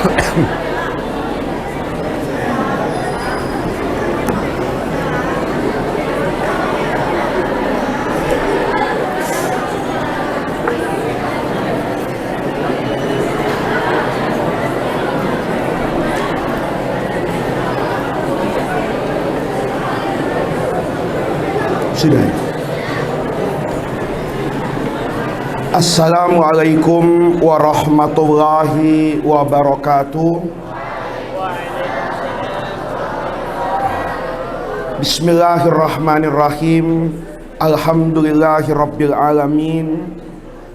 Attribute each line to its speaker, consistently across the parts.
Speaker 1: Sudah. Assalamualaikum warahmatullahi wabarakatuh. Bismillahirrahmanirrahim. Alhamdulillahirabbil alamin.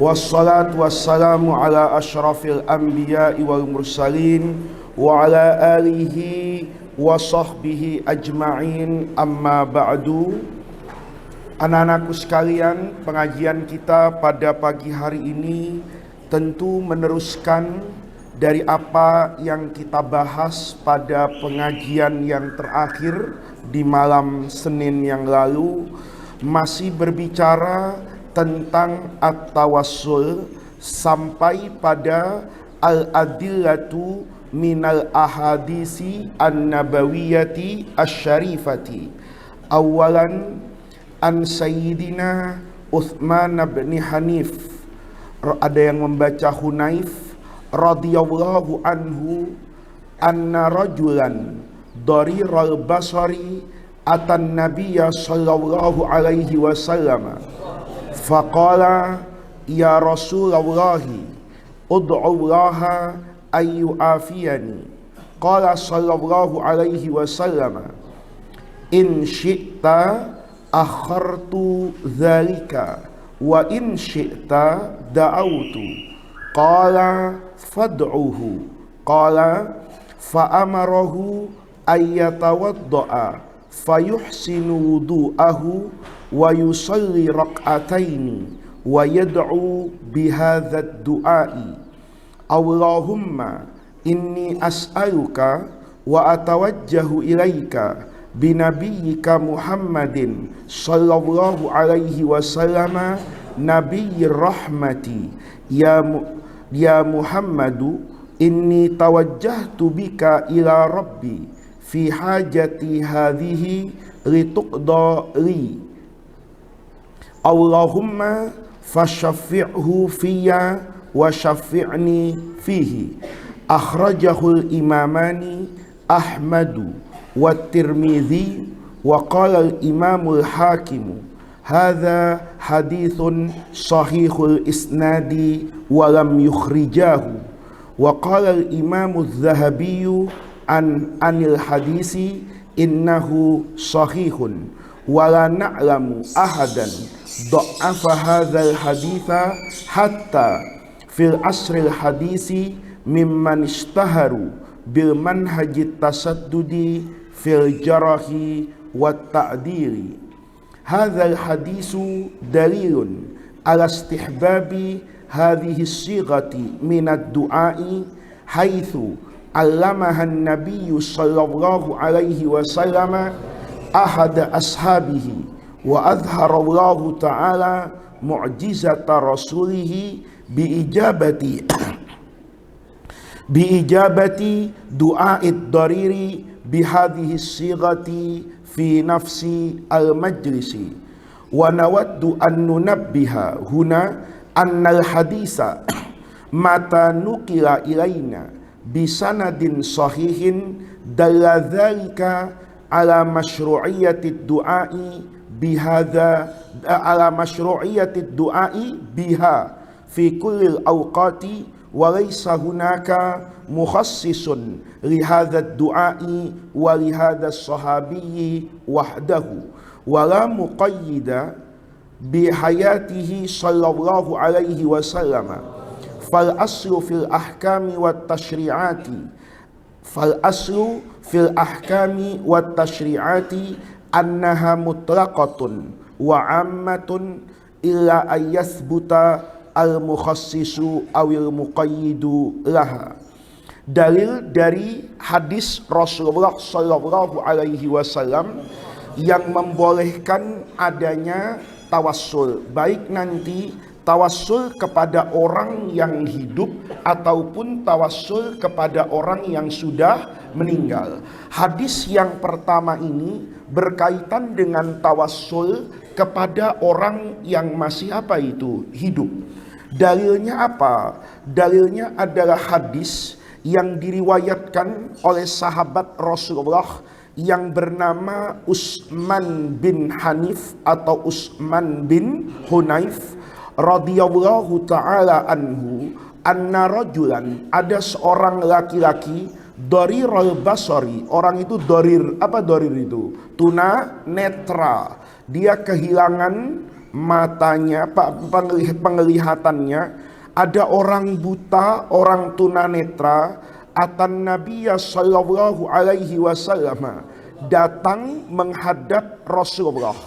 Speaker 1: Wassalatu wassalamu ala asyrafil anbiya'i wal mursalin wa ala alihi wa sahbihi ajma'in, amma ba'du. Anak-anakku sekalian, pengajian kita pada pagi hari ini tentu meneruskan dari apa yang kita bahas pada pengajian yang terakhir di malam Senin yang lalu, masih berbicara tentang at-tawassul sampai pada al-adillatu minal ahadisi an-nabawiyati asy-syarifati. Awalan an Sayyidina Uthman bin Hanif, ada yang membaca Hunayf radhiyallahu anhu, anna rajulan dariral basari atan nabiyya sallallahu alaihi wasallam faqala ya Rasulullah ud'u Allah ayu afiyani, qala sallallahu alaihi wasallam in syi'ta akhartu dzalika wa in syi'ta da'autu, qala fad'uhu, qala fa'amarahu ayyatawadda'a fayuhsinu wudu'ahu wa yusalli rak'ataini wa yad'u bihadzal du'ai, Allahumma inni as'aluka wa atawajjahu ilaika binabiyyika Muhammadin sallallahu alaihi wasallam nabiyyir rahmati ya Muhammadu inni tawajjahtu bika ila rabbi fi hajati hadhihi lituqda li, Allahumma fashaffi'hu fiyya wa shaffi'ni fihi. Akhrajahul imamani Ahmadu wa Tirmidzi wa qala al-imamul hakimu hadza hadithun sahihul isnadi wa lam yukhrijahu, wa qala al-imamul Dzahabiyyu anil hadisi innahu sahihun wa la na'lamu ahadan dha'afa hadzal haditha hatta fil asril hadisi mimman ishtaharu bil manhajit tasaddudi fil jarahi wat ta'dili. Hadzal hadisu dalilun ala istihbabi hadhihi sighati minad du'ai haitsu allamaha an-nabiyyu sallallahu alaihi wasallam ahad ashabihi wa adhara Allah ta'ala mu'jizata rasulih biijabati du'a'id dariri bihadhihi sighati fi nafsi al-majlisi, wa nawaddu an nunabbiha huna annal hadisa mata nukila ilaina bisanadin sahihin dalla dzalika ala masyru'iyyatid du'a'i bihadza ala masyru'iyyatid du'a'i biha fi kullil awqati wa laysa hunaka mukhassisun li hadzal du'a'i wa li hadzal sahabiyyi wahdahu wa la muqayyida bi hayatihi sallallahu alaihi wasallam. Fal aslu fil ahkami wat tashri'ati annaha mutlaqatun wa ammatun illa ayyasbuta al-mukhassisu awil muqayyidu laha. Dalil dari hadis Rasulullah sallallahu alaihi wasallam yang membolehkan adanya tawassul, baik nanti tawassul kepada orang yang hidup ataupun tawassul kepada orang yang sudah meninggal. Hadis yang pertama ini berkaitan dengan tawassul kepada orang yang masih hidup. Dalilnya apa? Dalilnya adalah hadis yang diriwayatkan oleh sahabat Rasulullah yang bernama Utsman bin Hanif atau Utsman bin Hunayf radhiyallahu taala anhu, anna rajulan, ada seorang laki-laki dharirul basari, orang itu dharir, apa dharir itu? Tuna netra. Dia kehilangan matanya, penglihatannya. Ada orang buta, orang tunanetra, atan Nabiya sallallahu alaihi wasallam, datang menghadap Rasulullah.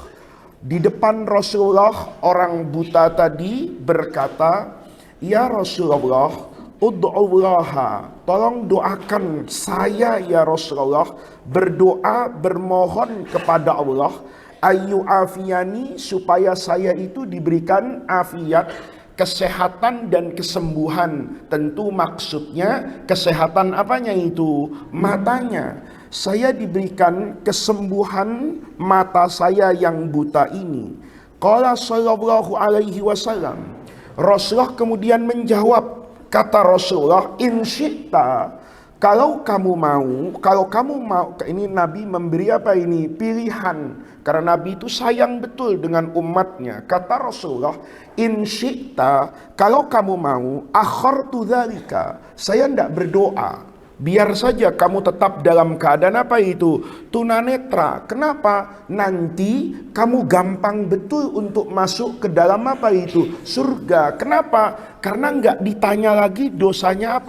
Speaker 1: Di depan Rasulullah, orang buta tadi berkata, "Ya Rasulullah, ud'ullaha, tolong doakan saya ya Rasulullah, berdoa bermohon kepada Allah, ayu afiyani, supaya saya itu diberikan afiat, kesehatan dan kesembuhan." Tentu maksudnya kesehatan apanya itu? Matanya. Saya diberikan kesembuhan mata saya yang buta ini. Qala sallallahu alaihi wasallam. Rasulullah kemudian menjawab, kata Rasulullah, in syi'ta, kalau kamu mau, ini Nabi memberi pilihan. Karena Nabi itu sayang betul dengan umatnya. Kata Rasulullah, in syi'ta, kalau kamu mau, akhartu dzalika, saya tidak berdoa. Biar saja kamu tetap dalam keadaan tunanetra. Kenapa? Nanti kamu gampang betul untuk masuk ke dalam surga. Kenapa? Karena nggak ditanya lagi dosanya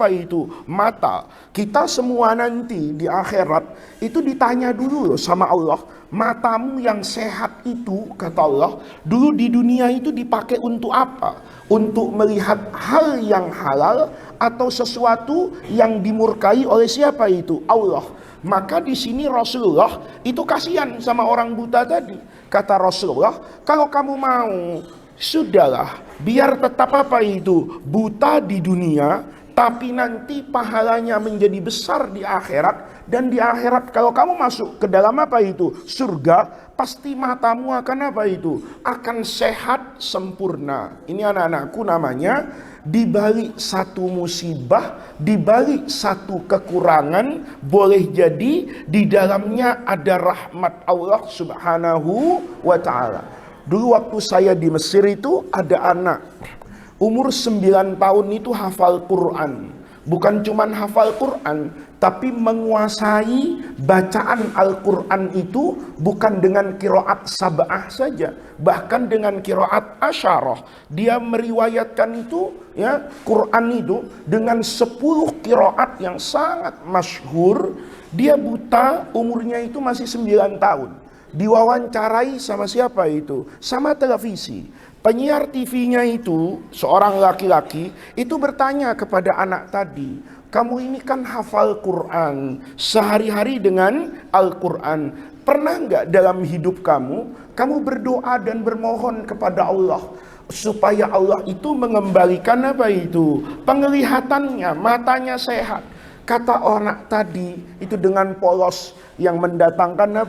Speaker 1: mata. Kita semua nanti di akhirat itu ditanya dulu sama Allah. Matamu yang sehat itu, kata Allah, dulu di dunia itu dipakai untuk apa? Untuk melihat hal yang halal atau sesuatu yang dimurkai oleh siapa itu? Allah. Maka di sini Rasulullah itu kasihan sama orang buta tadi. Kata Rasulullah, kalau kamu mau, sudahlah, biar tetap buta di dunia, tapi nanti pahalanya menjadi besar di akhirat. Dan di akhirat kalau kamu masuk ke dalam surga, pasti matamu akan akan sehat sempurna. Ini anak-anakku namanya, di balik satu musibah, di balik satu kekurangan, boleh jadi di dalamnya ada rahmat Allah Subhanahu wa ta'ala. Dulu waktu saya di Mesir itu ada anak umur 9 tahun itu hafal Quran. Bukan cuma hafal Quran, tapi menguasai bacaan Al-Quran itu bukan dengan qiraat sab'ah saja, bahkan dengan qiraat asyarah. Dia meriwayatkan itu, Quran itu dengan 10 qiraat yang sangat masyhur. Dia buta, umurnya itu masih 9 tahun. Diwawancarai sama siapa itu? Sama televisi. Penyiar TV-nya itu, seorang laki-laki, itu bertanya kepada anak tadi, kamu ini kan hafal Quran, sehari-hari dengan Al-Quran. Pernah nggak dalam hidup kamu berdoa dan bermohon kepada Allah, supaya Allah itu mengembalikan penglihatannya, matanya sehat. Kata anak tadi itu dengan polos yang mendatangkan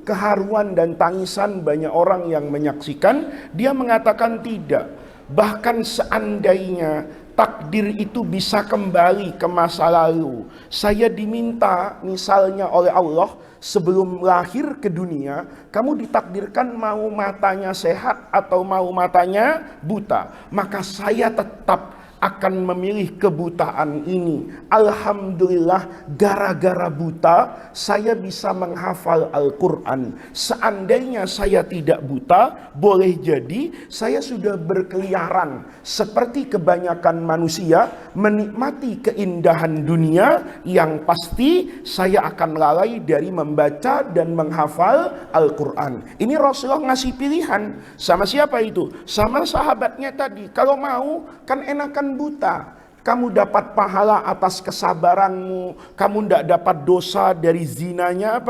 Speaker 1: keharuan dan tangisan banyak orang yang menyaksikan. Dia mengatakan tidak. Bahkan seandainya takdir itu bisa kembali ke masa lalu, saya diminta misalnya oleh Allah, sebelum lahir ke dunia, kamu ditakdirkan mau matanya sehat atau mau matanya buta, maka saya tetap akan memilih kebutaan ini. Alhamdulillah, gara-gara buta saya bisa menghafal Al-Quran. Seandainya saya tidak buta, boleh jadi saya sudah berkeliaran seperti kebanyakan manusia, menikmati keindahan dunia, yang pasti saya akan lalai dari membaca dan menghafal Al-Quran. Ini Rasulullah ngasih pilihan sama siapa itu? Sama sahabatnya tadi. Kalau mau, kan enakan buta, kamu dapat pahala atas kesabaranmu, kamu tidak dapat dosa dari zinanya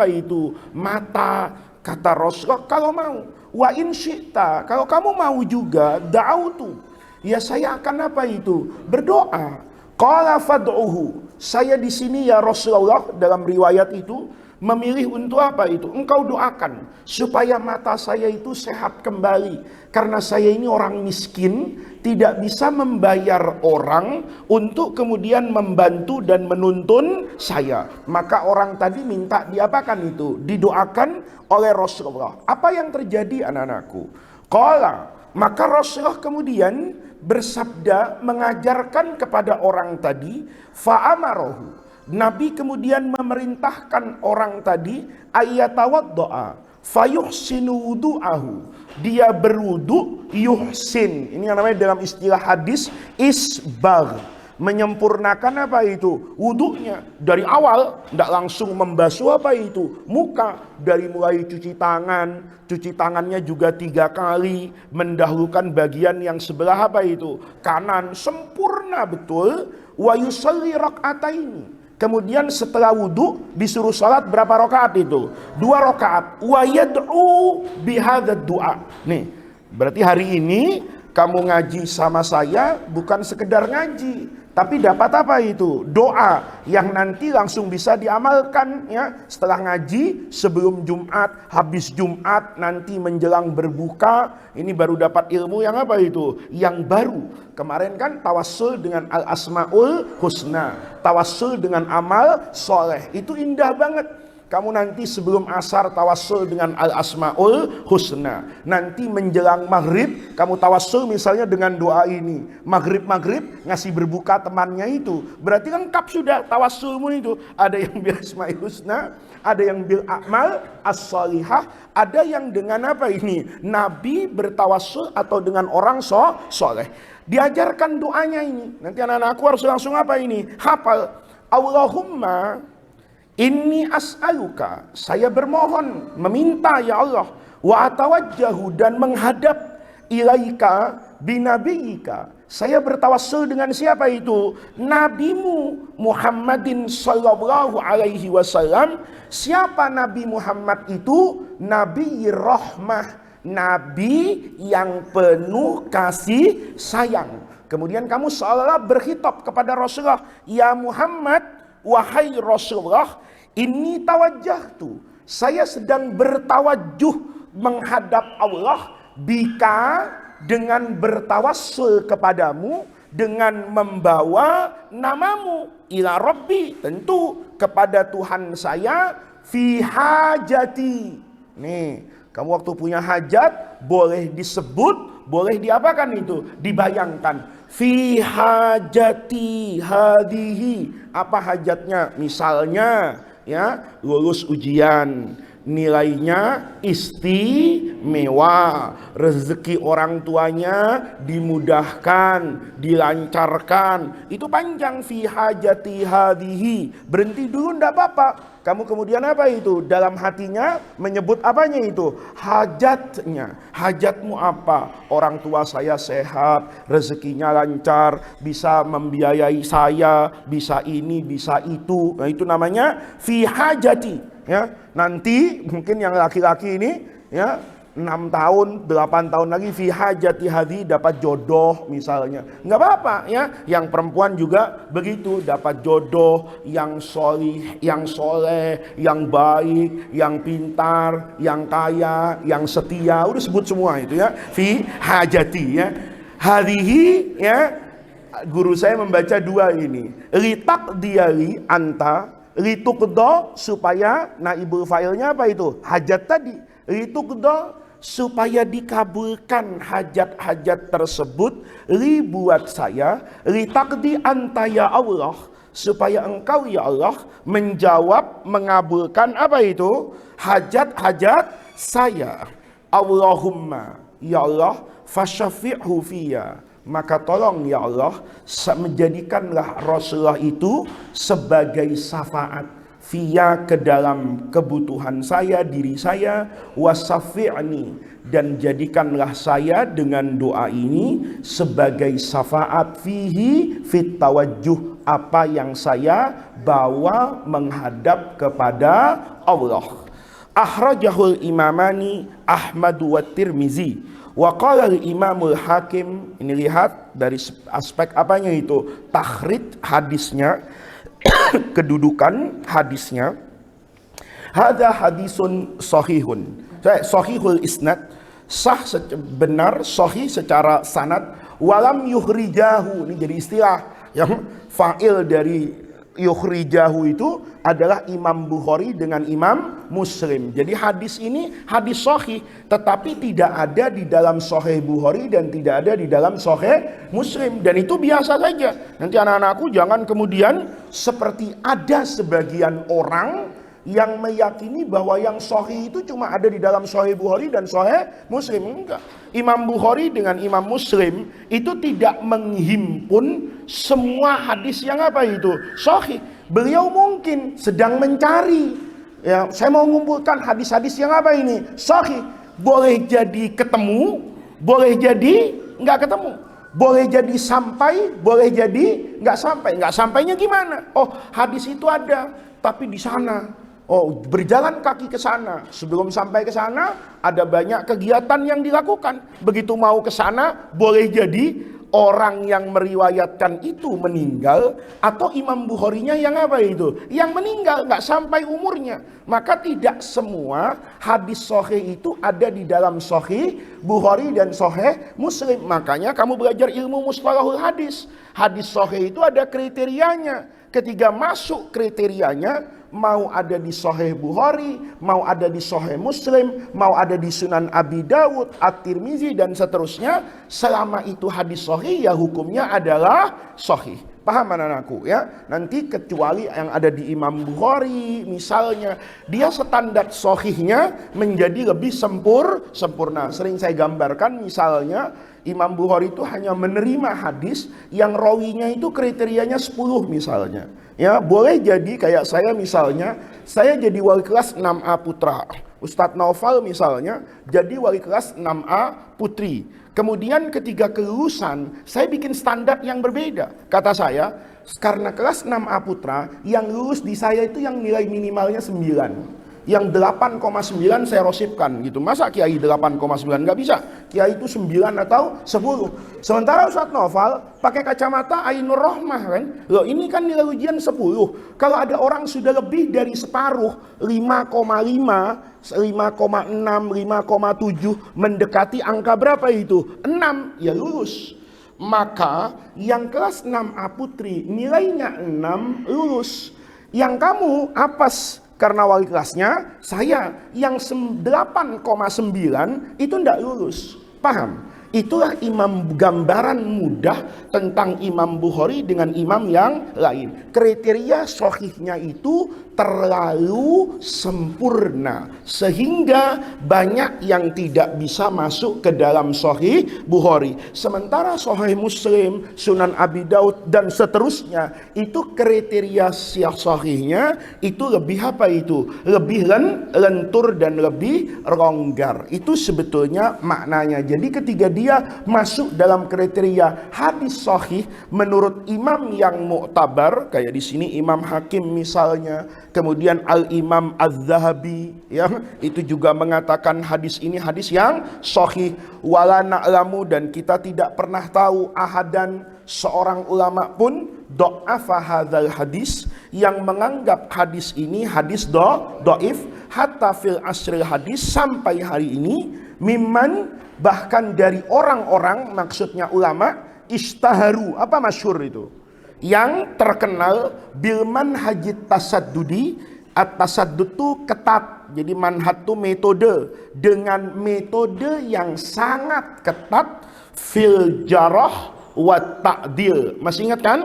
Speaker 1: mata. Kata Rasulullah, kalau mau, wa in syi'ta, kalau kamu mau juga, da'autu, Ya saya akan apa itu? Berdoa. Qala fad'uhu. Saya di sini ya Rasulullah, dalam riwayat itu memilih untuk apa itu? Engkau doakan supaya mata saya itu sehat kembali. Karena saya ini orang miskin, tidak bisa membayar orang untuk kemudian membantu dan menuntun saya. Maka orang tadi minta diapakan itu? Didoakan oleh Rasulullah. Apa yang terjadi anak-anakku? Qala, maka Rasulullah kemudian bersabda mengajarkan kepada orang tadi, fa'amarohu. Nabi kemudian memerintahkan orang tadi ayatawaddo'a fayuhsinu wudu'ahu. Dia berwudu yuhsin. Ini yang namanya dalam istilah hadis isbagh. Menyempurnakan apa itu? Wudunya. Dari awal tidak langsung membasuh apa itu? Muka. Dari mulai cuci tangan. Cuci tangannya juga 3 kali. Mendahulukan bagian yang sebelah apa itu? Kanan. Sempurna betul. Wa yusalli rak'ataini. Kemudian setelah wudu disuruh salat berapa rakaat itu? 2 rakaat. Wa yad'u bihadzal du'a. Nih, berarti hari ini kamu ngaji sama saya bukan sekedar ngaji, tapi dapat apa itu? Doa yang nanti langsung bisa diamalkan ya. Setelah ngaji, sebelum Jumat, habis Jumat, nanti menjelang berbuka, ini baru dapat ilmu yang apa itu? Yang baru. Kemarin kan tawassul dengan al-asmaul husna, tawassul dengan amal soleh. Itu indah banget. Kamu nanti sebelum asar tawassul dengan al-asmaul husna. Nanti menjelang maghrib kamu tawassul misalnya dengan doa ini. Maghrib ngasih berbuka temannya itu. Berarti lengkap sudah tawassulmu itu. Ada yang bil asmaul husna, ada yang bil a'mal as-salihah, ada yang dengan apa ini? Nabi bertawassul atau dengan orang soleh. Diajarkan doanya ini. Nanti anak-anakku harus langsung apa ini? Hafal. Allahumma inni as'aluka, saya bermohon, meminta ya Allah, wa atawajjahu, dan menghadap ilaika binabiyika. Saya bertawassul dengan siapa itu? Nabimu Muhammadin sallallahu alaihi wasallam. Siapa Nabi Muhammad itu? Nabi rahmah, Nabi yang penuh kasih sayang. Kemudian kamu seolah berkhitab kepada Rasulullah, ya Muhammad, wahai Rasulullah, ini tawajjahtu, saya sedang bertawajuh menghadap Allah, bika, dengan bertawassul kepadamu, dengan membawa namamu, ila Rabbi, tentu kepada Tuhan saya, fi hajati. Nih, kamu waktu punya hajat boleh disebut, boleh diapakan itu? Dibayangkan. Fi hajati hadihi. Apa hajatnya? Misalnya ya, lulus ujian, nilainya istimewa, rezeki orang tuanya dimudahkan, dilancarkan. Itu panjang, fi hajati hadihi. Berhenti dulu enggak apa-apa. Kamu kemudian apa itu? Dalam hatinya menyebut apanya itu? Hajatnya. Hajatmu apa? Orang tua saya sehat, rezekinya lancar, bisa membiayai saya, bisa ini, bisa itu. Nah, itu namanya fi hajati. Ya, nanti mungkin yang laki-laki ini ya 6 tahun, 8 tahun lagi fi hajati hadi, dapat jodoh misalnya. Enggak apa-apa ya. Yang perempuan juga begitu, dapat jodoh yang solih, yang soleh, yang baik, yang pintar, yang kaya, yang setia. Udah sebut semua itu ya. Fi hajati ya. Hadihi ya. Guru saya membaca 2 ini. Litak diali anta, litukdo, supaya naibul fa'ilnya apa itu? Hajat tadi. Litukdo, supaya dikabulkan hajat-hajat tersebut, li buat saya, li takdi anta ya Allah, supaya engkau ya Allah menjawab, mengabulkan apa itu? Hajat-hajat saya. Allahumma ya Allah fasyafi'hu fiyya, maka tolong ya Allah menjadikanlah Rasulullah itu sebagai syafaat fiya, ke dalam kebutuhan saya, diri saya, wasafi'ni, dan jadikanlah saya dengan doa ini sebagai syafaat fihi fit tawajjuh, apa yang saya bawa menghadap kepada Allah. Akhrajahul imamani Ahmad wa Tirmizi Wa qala Imamul Hakim, ini lihat dari aspek apanya itu? Takhrid hadisnya, kedudukan hadisnya. Hadza hadisun sahihun. Sahihul isnad, sah benar, sahih secara sanad, walam yukhrijahu. Ini jadi istilah yang fa'il dari yukhrijahu itu adalah Imam Bukhari dengan Imam Muslim. Jadi hadis ini hadis sahih, tetapi tidak ada di dalam Sahih Bukhari dan tidak ada di dalam Sahih Muslim, dan itu biasa saja. Nanti anak-anakku jangan kemudian seperti ada sebagian orang yang meyakini bahwa yang sahih itu cuma ada di dalam Sahih Bukhari dan Sahih Muslim. Enggak. Imam Bukhari dengan Imam Muslim itu tidak menghimpun semua hadis yang apa itu sahih. Beliau mungkin sedang mencari, ya, saya mau mengumpulkan hadis-hadis yang apa ini sahih. Boleh jadi ketemu, boleh jadi nggak ketemu. Boleh jadi sampai, boleh jadi nggak sampai. Nggak sampainya gimana? Oh, hadis itu ada, tapi di sana. Oh, berjalan kaki ke sana. Sebelum sampai ke sana, ada banyak kegiatan yang dilakukan. Begitu mau ke sana, boleh jadi orang yang meriwayatkan itu meninggal, atau Imam Bukharinya yang apa itu? Yang meninggal, nggak sampai umurnya. Maka tidak semua hadis sahih itu ada di dalam Sahih Bukhari dan Sahih Muslim. Makanya kamu belajar ilmu mustalahul hadis. Hadis sahih itu ada kriterianya. Ketika masuk kriterianya, mau ada di Sahih Bukhari, mau ada di Sahih Muslim, mau ada di Sunan Abi Dawud, At-Tirmizi dan seterusnya, selama itu hadis sahih ya hukumnya adalah sahih. Paham anak-anakku ya? Nanti kecuali yang ada di Imam Bukhari misalnya, dia standar sahihnya menjadi lebih sempurna. Sering saya gambarkan misalnya Imam Bukhari itu hanya menerima hadis yang rawinya itu kriterianya 10 misalnya. Ya, boleh jadi kayak saya misalnya, saya jadi wali kelas 6A putra. Ustadz Naufal misalnya jadi wali kelas 6A putri. Kemudian ketika kelulusan, saya bikin standar yang berbeda. Kata saya, karena kelas 6A putra, yang lulus di saya itu yang nilai minimalnya 9. Yang 8,9 saya rosipkan gitu. Masa kiai 8,9? Nggak bisa. Kiai itu 9 atau 10. Sementara Ustadz Noval pakai kacamata Ainur Rohmah kan. Loh, ini kan nilai ujian 10. Kalau ada orang sudah lebih dari separuh, 5,5, 5,6, 5,7, mendekati angka berapa itu? 6, ya lulus. Maka yang kelas 6A putri nilainya 6 lulus. Yang kamu apes karena wali kelasnya saya yang 8,9 itu tidak lulus. Paham? Itulah gambaran mudah tentang Imam Bukhari dengan imam yang lain. Kriteria sahihnya itu terlalu sempurna sehingga banyak yang tidak bisa masuk ke dalam Sahih Bukhari. Sementara Sahih Muslim, Sunan Abi Daud dan seterusnya itu kriteria sahihnya itu lebih apa itu? Lebih lentur dan lebih longgar. Itu sebetulnya maknanya. Jadi ketika dia masuk dalam kriteria hadis sahih menurut imam yang mu'tabar, kayak di sini Imam Hakim misalnya, kemudian Al-Imam Az-Zahabi ya, itu juga mengatakan hadis ini hadis yang sahih. Wala na'lamu, dan kita tidak pernah tahu ahadan seorang ulama pun do'afa hadzal hadis yang menganggap hadis ini hadis do'if hatta fil asril hadis, sampai hari ini, mimman, bahkan dari orang-orang, maksudnya ulama, istaharu, apa masyhur itu, yang terkenal bil manhajit tasaddudi. At-tasaddud itu ketat. Jadi manhaj itu metode, dengan metode yang sangat ketat fil jarah wa ta'dil. Masih ingat kan?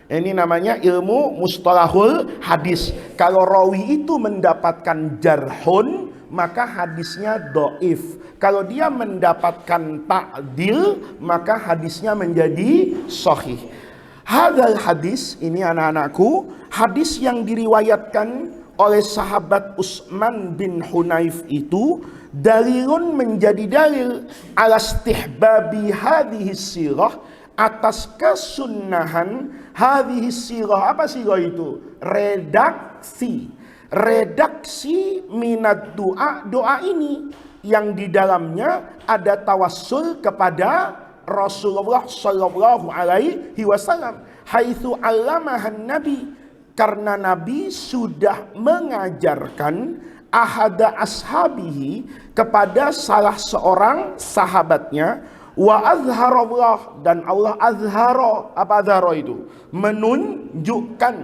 Speaker 1: Ini namanya ilmu mustalahul hadis. Kalau rawi itu mendapatkan jarhun, maka hadisnya do'if. Kalau dia mendapatkan ta'dil, maka hadisnya menjadi sahih. Hadal hadis, ini anak-anakku, hadis yang diriwayatkan oleh sahabat Utsman bin Hunayf itu dalilun, menjadi dalil ala istihbabi hadhihi sirah, atas kesunnahan hadhihi sirah. Apa sirah itu? Redaksi minat doa, doa ini yang di dalamnya ada tawassul kepada Rasulullah Shallallahu Alaihi Wasallam. Haitsu allamahan Nabi, karena Nabi sudah mengajarkan ahada ashabihi, kepada salah seorang sahabatnya, wa azharallah, dan Allah azharo, apa azharo itu? Menunjukkan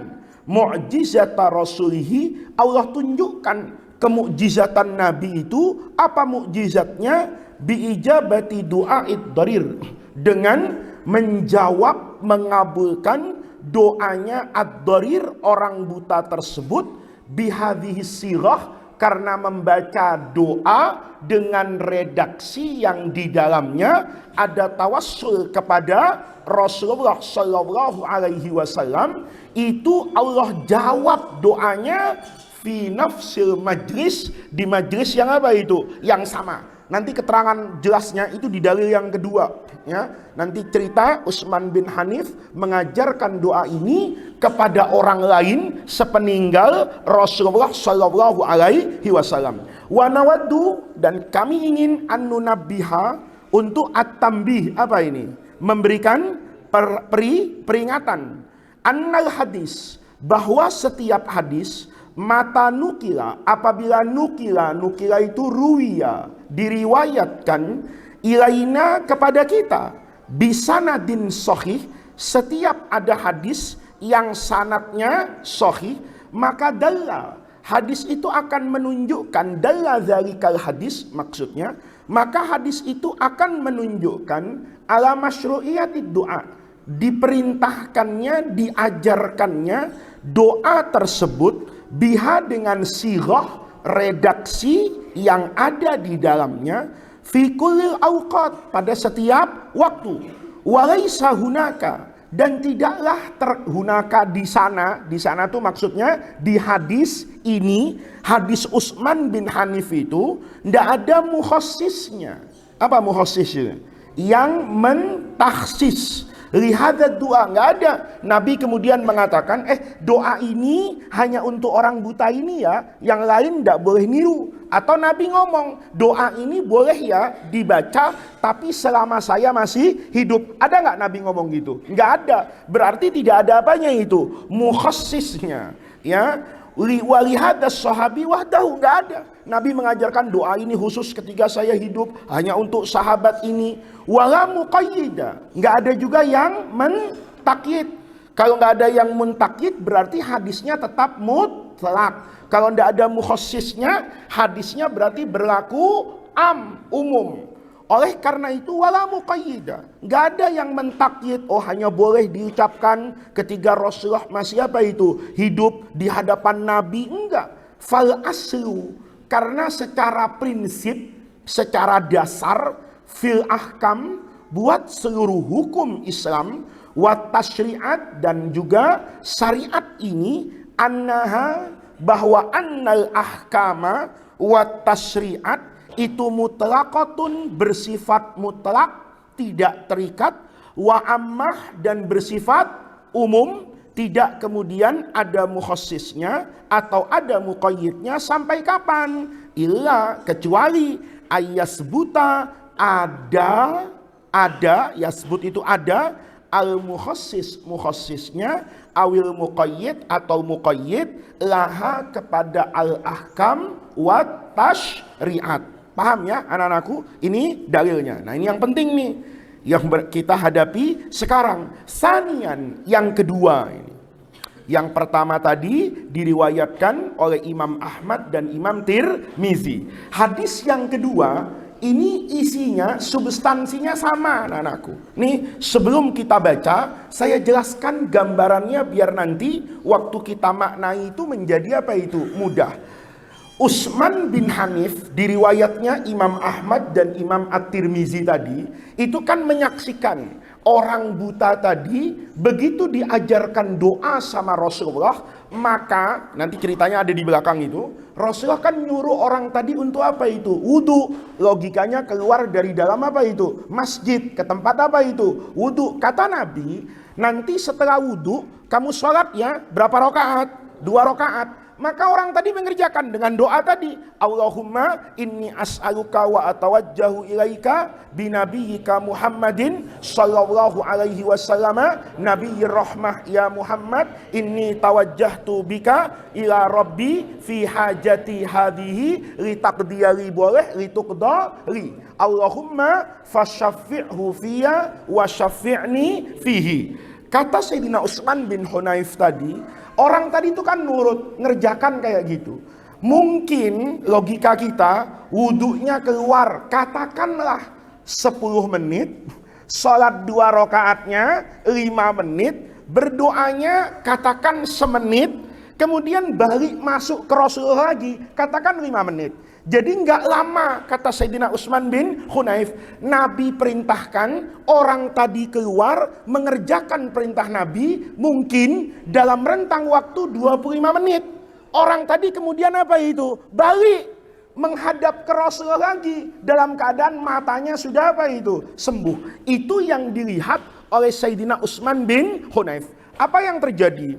Speaker 1: mu'jizata rasulihi, Allah tunjukkan kemukjizatan Nabi itu. Apa mukjizatnya? Biijabati du'a'id darir, dengan menjawab, mengabulkan doanya ad-darir, orang buta tersebut, bihadhihi sirah, karena membaca doa dengan redaksi yang di dalamnya ada tawassul kepada Rasulullah Shallallahu Alaihi Wasallam. Itu Allah jawab doanya fi nafsil majlis, di majlis yang apa itu? Yang sama. Nanti keterangan jelasnya itu di dalil yang kedua, ya. Nanti cerita Utsman bin Hanif mengajarkan doa ini kepada orang lain sepeninggal Rasulullah Shallallahu Alaihi Wasallam. Wa nawaddu, dan kami ingin annunabbiha, untuk at-tambih, apa ini? Memberikan peringatan. Annal hadis, bahwa setiap hadis, mata nukila, apabila nukila itu ruwiya, diriwayatkan, ilaina, kepada kita, bisanadin sahih, setiap ada hadis yang sanadnya sahih, maka dalla, hadis itu akan menunjukkan, dalla dzalikal hadis, maksudnya maka hadis itu akan menunjukkan ala masyru'iyatid doa, diperintahkannya, diajarkannya doa tersebut, biha, dengan sirah, redaksi yang ada di dalamnya, fi kullil awqat, pada setiap waktu, walaisa hunaka, dan tidaklah terhunaka di sana tuh maksudnya di hadis ini, hadis Utsman bin Hanif itu tidak ada mukhassisnya. Apa mukhassisnya? Yang mentahsis lihada doa, nggak ada. Nabi kemudian mengatakan, doa ini hanya untuk orang buta ini ya, yang lain tidak boleh niru. Atau Nabi ngomong, doa ini boleh ya dibaca, tapi selama saya masih hidup. Ada nggak Nabi ngomong gitu? Nggak ada. Berarti tidak ada apanya itu, mukhassisnya, ya. Walihadas sahabi wahdahu, nggak ada. Nabi mengajarkan doa ini khusus ketika saya hidup, hanya untuk sahabat ini. Wala muqayyida, nggak ada juga yang mentakyid. Kalau nggak ada yang mentakyid, berarti hadisnya tetap mutlak. Kalau nggak ada mukhassisnya, hadisnya berarti berlaku umum. Oleh karena itu wala muqayyida, nggak ada yang mentakyid, hanya boleh diucapkan ketika Rasulullah masih apa itu? Hidup di hadapan Nabi, enggak. Fal aslu, karena secara prinsip, secara dasar, fil ahkam, buat seluruh hukum Islam, wat tasyri'at, dan juga syariat ini, annaha, bahwa annal ahkama wat tasyri'at itu mutlaqatun, bersifat mutlak, tidak terikat, wa ammah, dan bersifat umum, tidak kemudian ada mukhassisnya atau ada muqayyidnya. Sampai kapan? Illa, kecuali ayyasbuta, ada, yasbut itu ada, al mukhassis, mukhassisnya, awil muqayyid, atau muqayyid, laha, kepada al ahkam wat tasyri'at. Paham ya anak-anakku? Ini dalilnya. Nah ini yang penting nih, yang kita hadapi sekarang. Sanian, yang kedua ini. Yang pertama tadi diriwayatkan oleh Imam Ahmad dan Imam Tirmizi. Hadis yang kedua ini isinya, substansinya sama anak-anakku. Nih sebelum kita baca, saya jelaskan gambarannya biar nanti waktu kita maknai itu menjadi apa itu? Mudah. Utsman bin Hanif, di riwayatnya Imam Ahmad dan Imam At-Tirmizi tadi, itu kan menyaksikan orang buta tadi begitu diajarkan doa sama Rasulullah, maka nanti ceritanya ada di belakang itu, Rasulullah kan nyuruh orang tadi untuk apa itu? Wudu. Logikanya keluar dari dalam apa itu? Masjid. Ke tempat apa itu? Wudu. Kata Nabi, nanti setelah wudu kamu sholat ya berapa rakaat? 2 rakaat. Maka orang tadi mengerjakan dengan doa tadi. Allahumma inni as'aluka wa atawajjahu ilaika binabiyyika Muhammadin sallallahu alaihi wasallam nabiyyir rahmah ya Muhammad inni tawajjahtu bika ila rabbi fi hajati hadhihi litaqdiyali boleh lituqda li. Allahumma fasyaffi'hu fiyya wa syaffi'ni fihi. Kata Sayyidina Utsman bin Hunayf tadi, orang tadi itu kan nurut, ngerjakan kayak gitu. Mungkin logika kita, wudunya keluar, katakanlah 10 menit, sholat 2 rakaatnya 5 menit, berdoanya katakan semenit, kemudian balik masuk ke Rasulullah lagi, katakan 5 menit. Jadi nggak lama, kata Sayyidina Utsman bin Hunayf. Nabi perintahkan orang tadi keluar mengerjakan perintah Nabi mungkin dalam rentang waktu 25 menit. Orang tadi kemudian apa itu? Balik menghadap ke Rasulullah lagi dalam keadaan matanya sudah apa itu? Sembuh. Itu yang dilihat oleh Sayyidina Utsman bin Hunayf. Apa yang terjadi?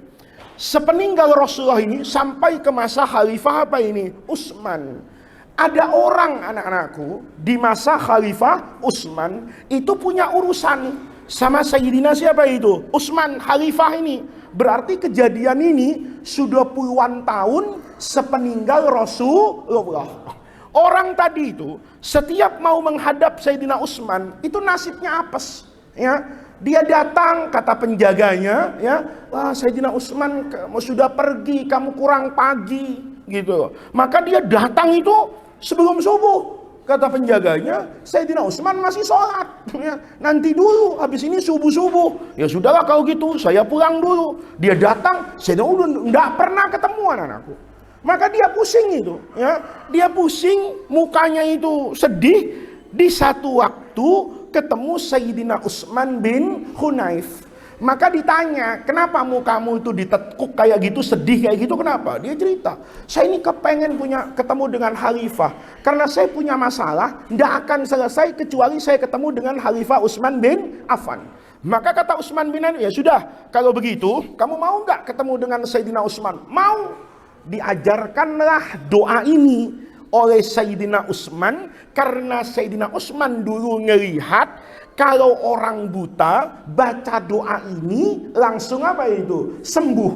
Speaker 1: Sepeninggal Rasulullah ini sampai ke masa khalifah apa ini? Utsman. Ada orang anak-anakku di masa Khalifah Utsman itu punya urusan sama Sayyidina siapa itu? Utsman Khalifah ini. Berarti kejadian ini sudah puluhan tahun sepeninggal Rasulullah. Orang tadi itu setiap mau menghadap Sayyidina Utsman itu nasibnya apes, ya. Dia datang kata penjaganya, ya, wah Sayyidina Utsman sudah pergi, kamu kurang pagi, gitu. Maka dia datang itu sebelum subuh, kata penjaganya, Sayyidina Utsman masih sholat, ya, nanti dulu, habis ini subuh-subuh. Ya sudahlah kalau gitu, saya pulang dulu. Dia datang, Sayyidina udah nggak pernah ketemuan anakku. Maka dia pusing itu, ya, dia pusing, mukanya itu sedih. Di satu waktu ketemu Sayyidina Utsman bin Hunayf. Maka ditanya, kenapa mukamu itu ditekuk kayak gitu, sedih kayak gitu, kenapa? Dia cerita, saya ini kepengen ketemu dengan khalifah. Karena saya punya masalah, tidak akan selesai kecuali saya ketemu dengan khalifah Utsman bin Affan. Maka kata Utsman bin Affan, ya sudah, kalau begitu, kamu mau nggak ketemu dengan Sayyidina Utsman? Mau. Diajarkanlah doa ini oleh Sayyidina Utsman, karena Sayyidina Utsman dulu ngelihat, kalau orang buta baca doa ini langsung apa itu? Sembuh.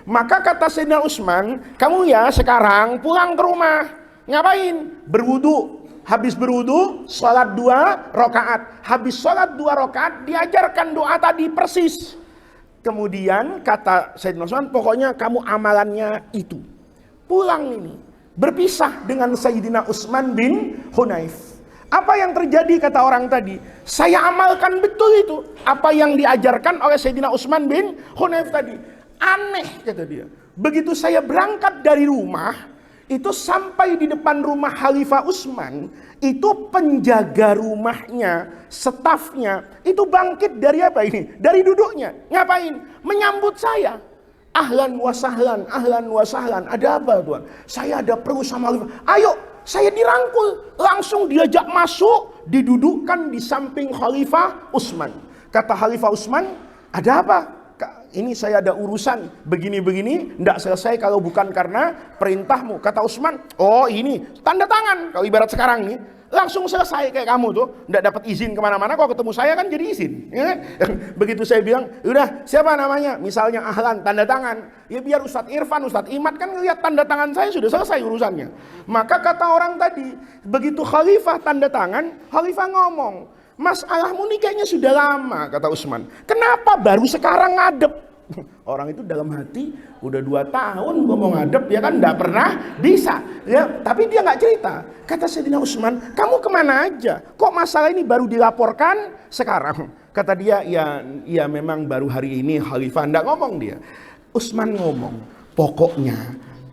Speaker 1: Maka kata Sayyidina Utsman, kamu ya sekarang pulang ke rumah. Ngapain? Berwudu. Habis berwudu, sholat 2 rakaat. Habis sholat 2 rakaat, diajarkan doa tadi persis. Kemudian kata Sayyidina Utsman, pokoknya kamu amalannya itu. Pulang ini. Berpisah dengan Sayyidina Utsman bin Hunayf. Apa yang terjadi kata orang tadi? Saya amalkan betul itu. Apa yang diajarkan oleh Sayyidina Utsman bin Hunayf tadi. Aneh kata dia. Begitu saya berangkat dari rumah, itu sampai di depan rumah Khalifah Utsman, itu penjaga rumahnya, stafnya, itu bangkit dari apa ini? Dari duduknya. Ngapain? Menyambut saya. Ahlan wa sahlan, ahlan wa sahlan. Ada apa tuan? Saya ada perlu sama Khalifah. Ayo. Saya dirangkul, langsung diajak masuk, didudukkan di samping Khalifah Utsman. Kata Khalifah Utsman, ada apa? Ini saya ada urusan begini-begini, tidak selesai kalau bukan karena perintahmu. Kata Utsman, oh ini tanda tangan. Kalau ibarat sekarang nih, langsung selesai kayak kamu tuh, tidak dapat izin kemana-mana. Kalau ketemu saya kan jadi izin. Ya? Begitu saya bilang, udah siapa namanya? Misalnya Ahlan, tanda tangan. Ya biar Ustadz Irfan, Ustadz Imad kan ngelihat tanda tangan saya sudah selesai urusannya. Maka kata orang tadi, begitu Khalifah tanda tangan, Khalifah ngomong, masalahmu ini kayaknya sudah lama, kata Utsman. Kenapa baru sekarang ngadep? Orang itu dalam hati udah 2 tahun gue mau ngadep, ya kan nggak pernah bisa, ya. Tapi dia nggak cerita. Kata Sayyidina Utsman, kamu kemana aja? Kok masalah ini baru dilaporkan sekarang? Kata dia, ya memang baru hari ini Khalifah. Nggak ngomong dia. Utsman ngomong, pokoknya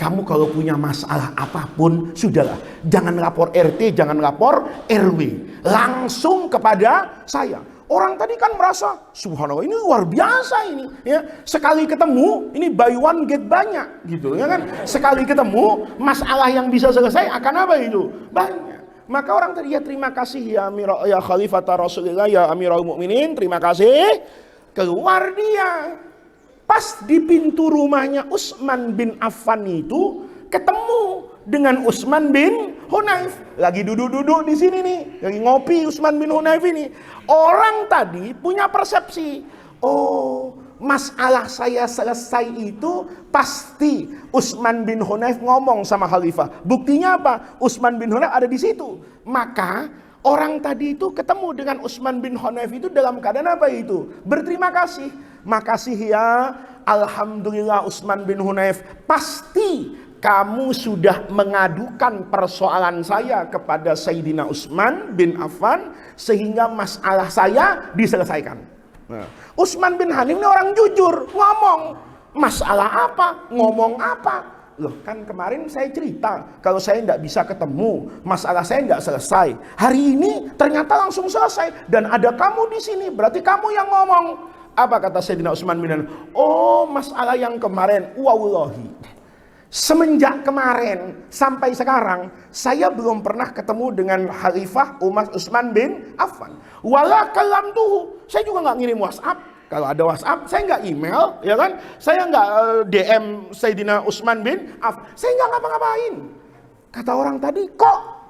Speaker 1: kamu kalau punya masalah apapun, sudahlah. Jangan lapor RT, jangan lapor RW. Langsung kepada saya. Orang tadi kan merasa, subhanallah ini luar biasa ini. Ya. Sekali ketemu, ini buy one get banyak. Gitu ya kan. Sekali ketemu, masalah yang bisa selesai akan apa itu? Banyak. Maka orang tadi, ya terima kasih ya Khalifah Rasulullah, ya Amirul Mukminin, terima kasih. Keluar dia. Pas di pintu rumahnya Utsman bin Affan itu ketemu dengan Utsman bin Hunayf. Lagi duduk-duduk di sini nih, lagi ngopi Utsman bin Hunayf ini. Orang tadi punya persepsi, oh, masalah saya selesai itu pasti Utsman bin Hunayf ngomong sama khalifah. Buktinya apa? Utsman bin Hunayf ada di situ. Maka orang tadi itu ketemu dengan Utsman bin Hunayf itu dalam keadaan apa itu? Berterima kasih. Makasih ya, alhamdulillah Utsman bin Hunayf, pasti kamu sudah mengadukan persoalan saya kepada Sayyidina Utsman bin Affan sehingga masalah saya diselesaikan. Nah, Utsman bin Hanif ini orang jujur, ngomong masalah apa, ngomong apa. Loh, kan kemarin saya cerita kalau saya tidak bisa ketemu, masalah saya tidak selesai. Hari ini ternyata langsung selesai dan ada kamu di sini, berarti kamu yang ngomong. Apa kata Sayyidina Utsman bin Hanif? Oh, masalah yang kemarin, wallahi, semenjak kemarin sampai sekarang saya belum pernah ketemu dengan Khalifah Utsman bin Affan. Wala kalamtuhu, saya juga nggak ngirim WhatsApp. Kalau ada WhatsApp, saya nggak email, ya kan? Saya nggak DM Sayyidina Utsman bin Affan. Saya nggak ngapa-ngapain. Kata orang tadi, kok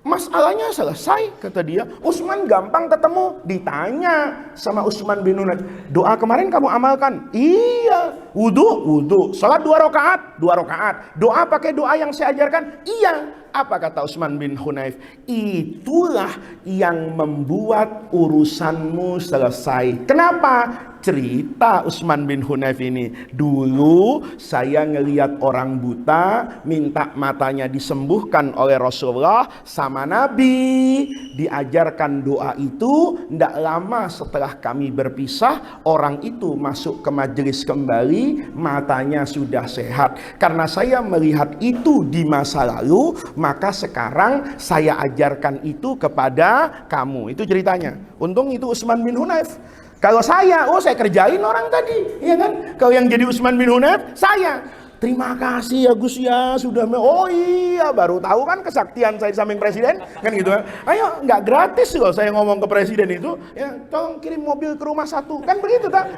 Speaker 1: masalahnya selesai, kata dia. Utsman gampang ketemu, ditanya sama Utsman bin Hunayf, doa kemarin kamu amalkan? Iya. Wudu, salat 2 rakaat, 2 rakaat. Doa pakai doa yang saya ajarkan? Iya. Apa kata Utsman bin Hunayf? Itulah yang membuat urusanmu selesai. Kenapa? Cerita Utsman bin Hunayf ini, dulu saya ngelihat orang buta minta matanya disembuhkan oleh Rasulullah sama Nabi, diajarkan doa itu. Tidak lama setelah kami berpisah, orang itu masuk ke majelis kembali, matanya sudah sehat. Karena saya melihat itu di masa lalu, maka sekarang saya ajarkan itu kepada kamu. Itu ceritanya. Untung itu Utsman bin Hunayf. Kalau saya, saya kerjain orang tadi, ya kan? Kalau yang jadi Utsman bin Hunayf, saya. Terima kasih ya Gus ya, sudah. Oh iya, baru tahu kan kesaktian saya di samping presiden, kan gitu kan? Ayo, nggak gratis loh saya ngomong ke presiden itu. Ya, tolong kirim mobil ke rumah 1, kan begitu tak?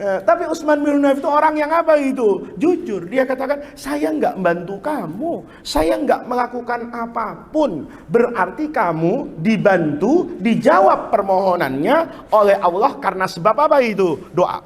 Speaker 1: Tapi Utsman bin Hunayf itu orang yang apa itu? Jujur, dia katakan, saya nggak bantu kamu, saya nggak melakukan apapun. Berarti kamu dibantu, dijawab permohonannya oleh Allah karena sebab apa itu? Doa.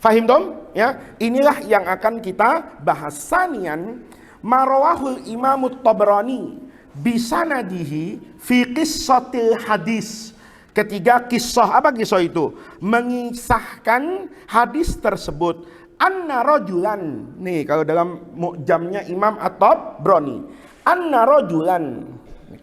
Speaker 1: Fahim tom? Ya, inilah yang akan kita bahas. Sanian, marawahul Imamut Tabrani bisanadihi fi qissatil hadis. Ketiga, kisah. Apa kisah itu? Mengisahkan hadis tersebut. Anna rajulan. Nih, kalau dalam mu'jamnya Imam At-Tabrani. Anna rajulan.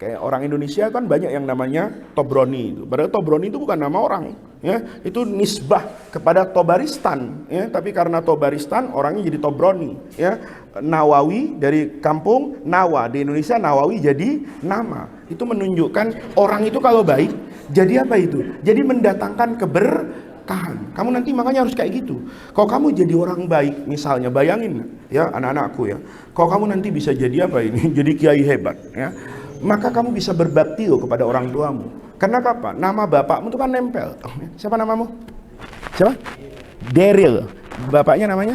Speaker 1: Kayak orang Indonesia kan banyak yang namanya Tobroni itu. Padahal Tobroni itu bukan nama orang, ya. Itu nisbah kepada Tobaristan, ya. Tapi karena Tobaristan orangnya jadi Tobroni, ya. Nawawi dari kampung Nawa, di Indonesia Nawawi jadi nama. Itu menunjukkan orang itu kalau baik jadi apa itu? Jadi mendatangkan keberkahan. Kamu nanti makanya harus kayak gitu. Kalau kamu jadi orang baik, misalnya bayangin ya anak-anakku ya. Kalau kamu nanti bisa jadi apa ini? Jadi kiai hebat, ya. Maka kamu bisa berbakti loh kepada orang tuamu. Karena apa? Nama bapakmu itu kan nempel. Siapa namamu? Siapa? Deril. Bapaknya namanya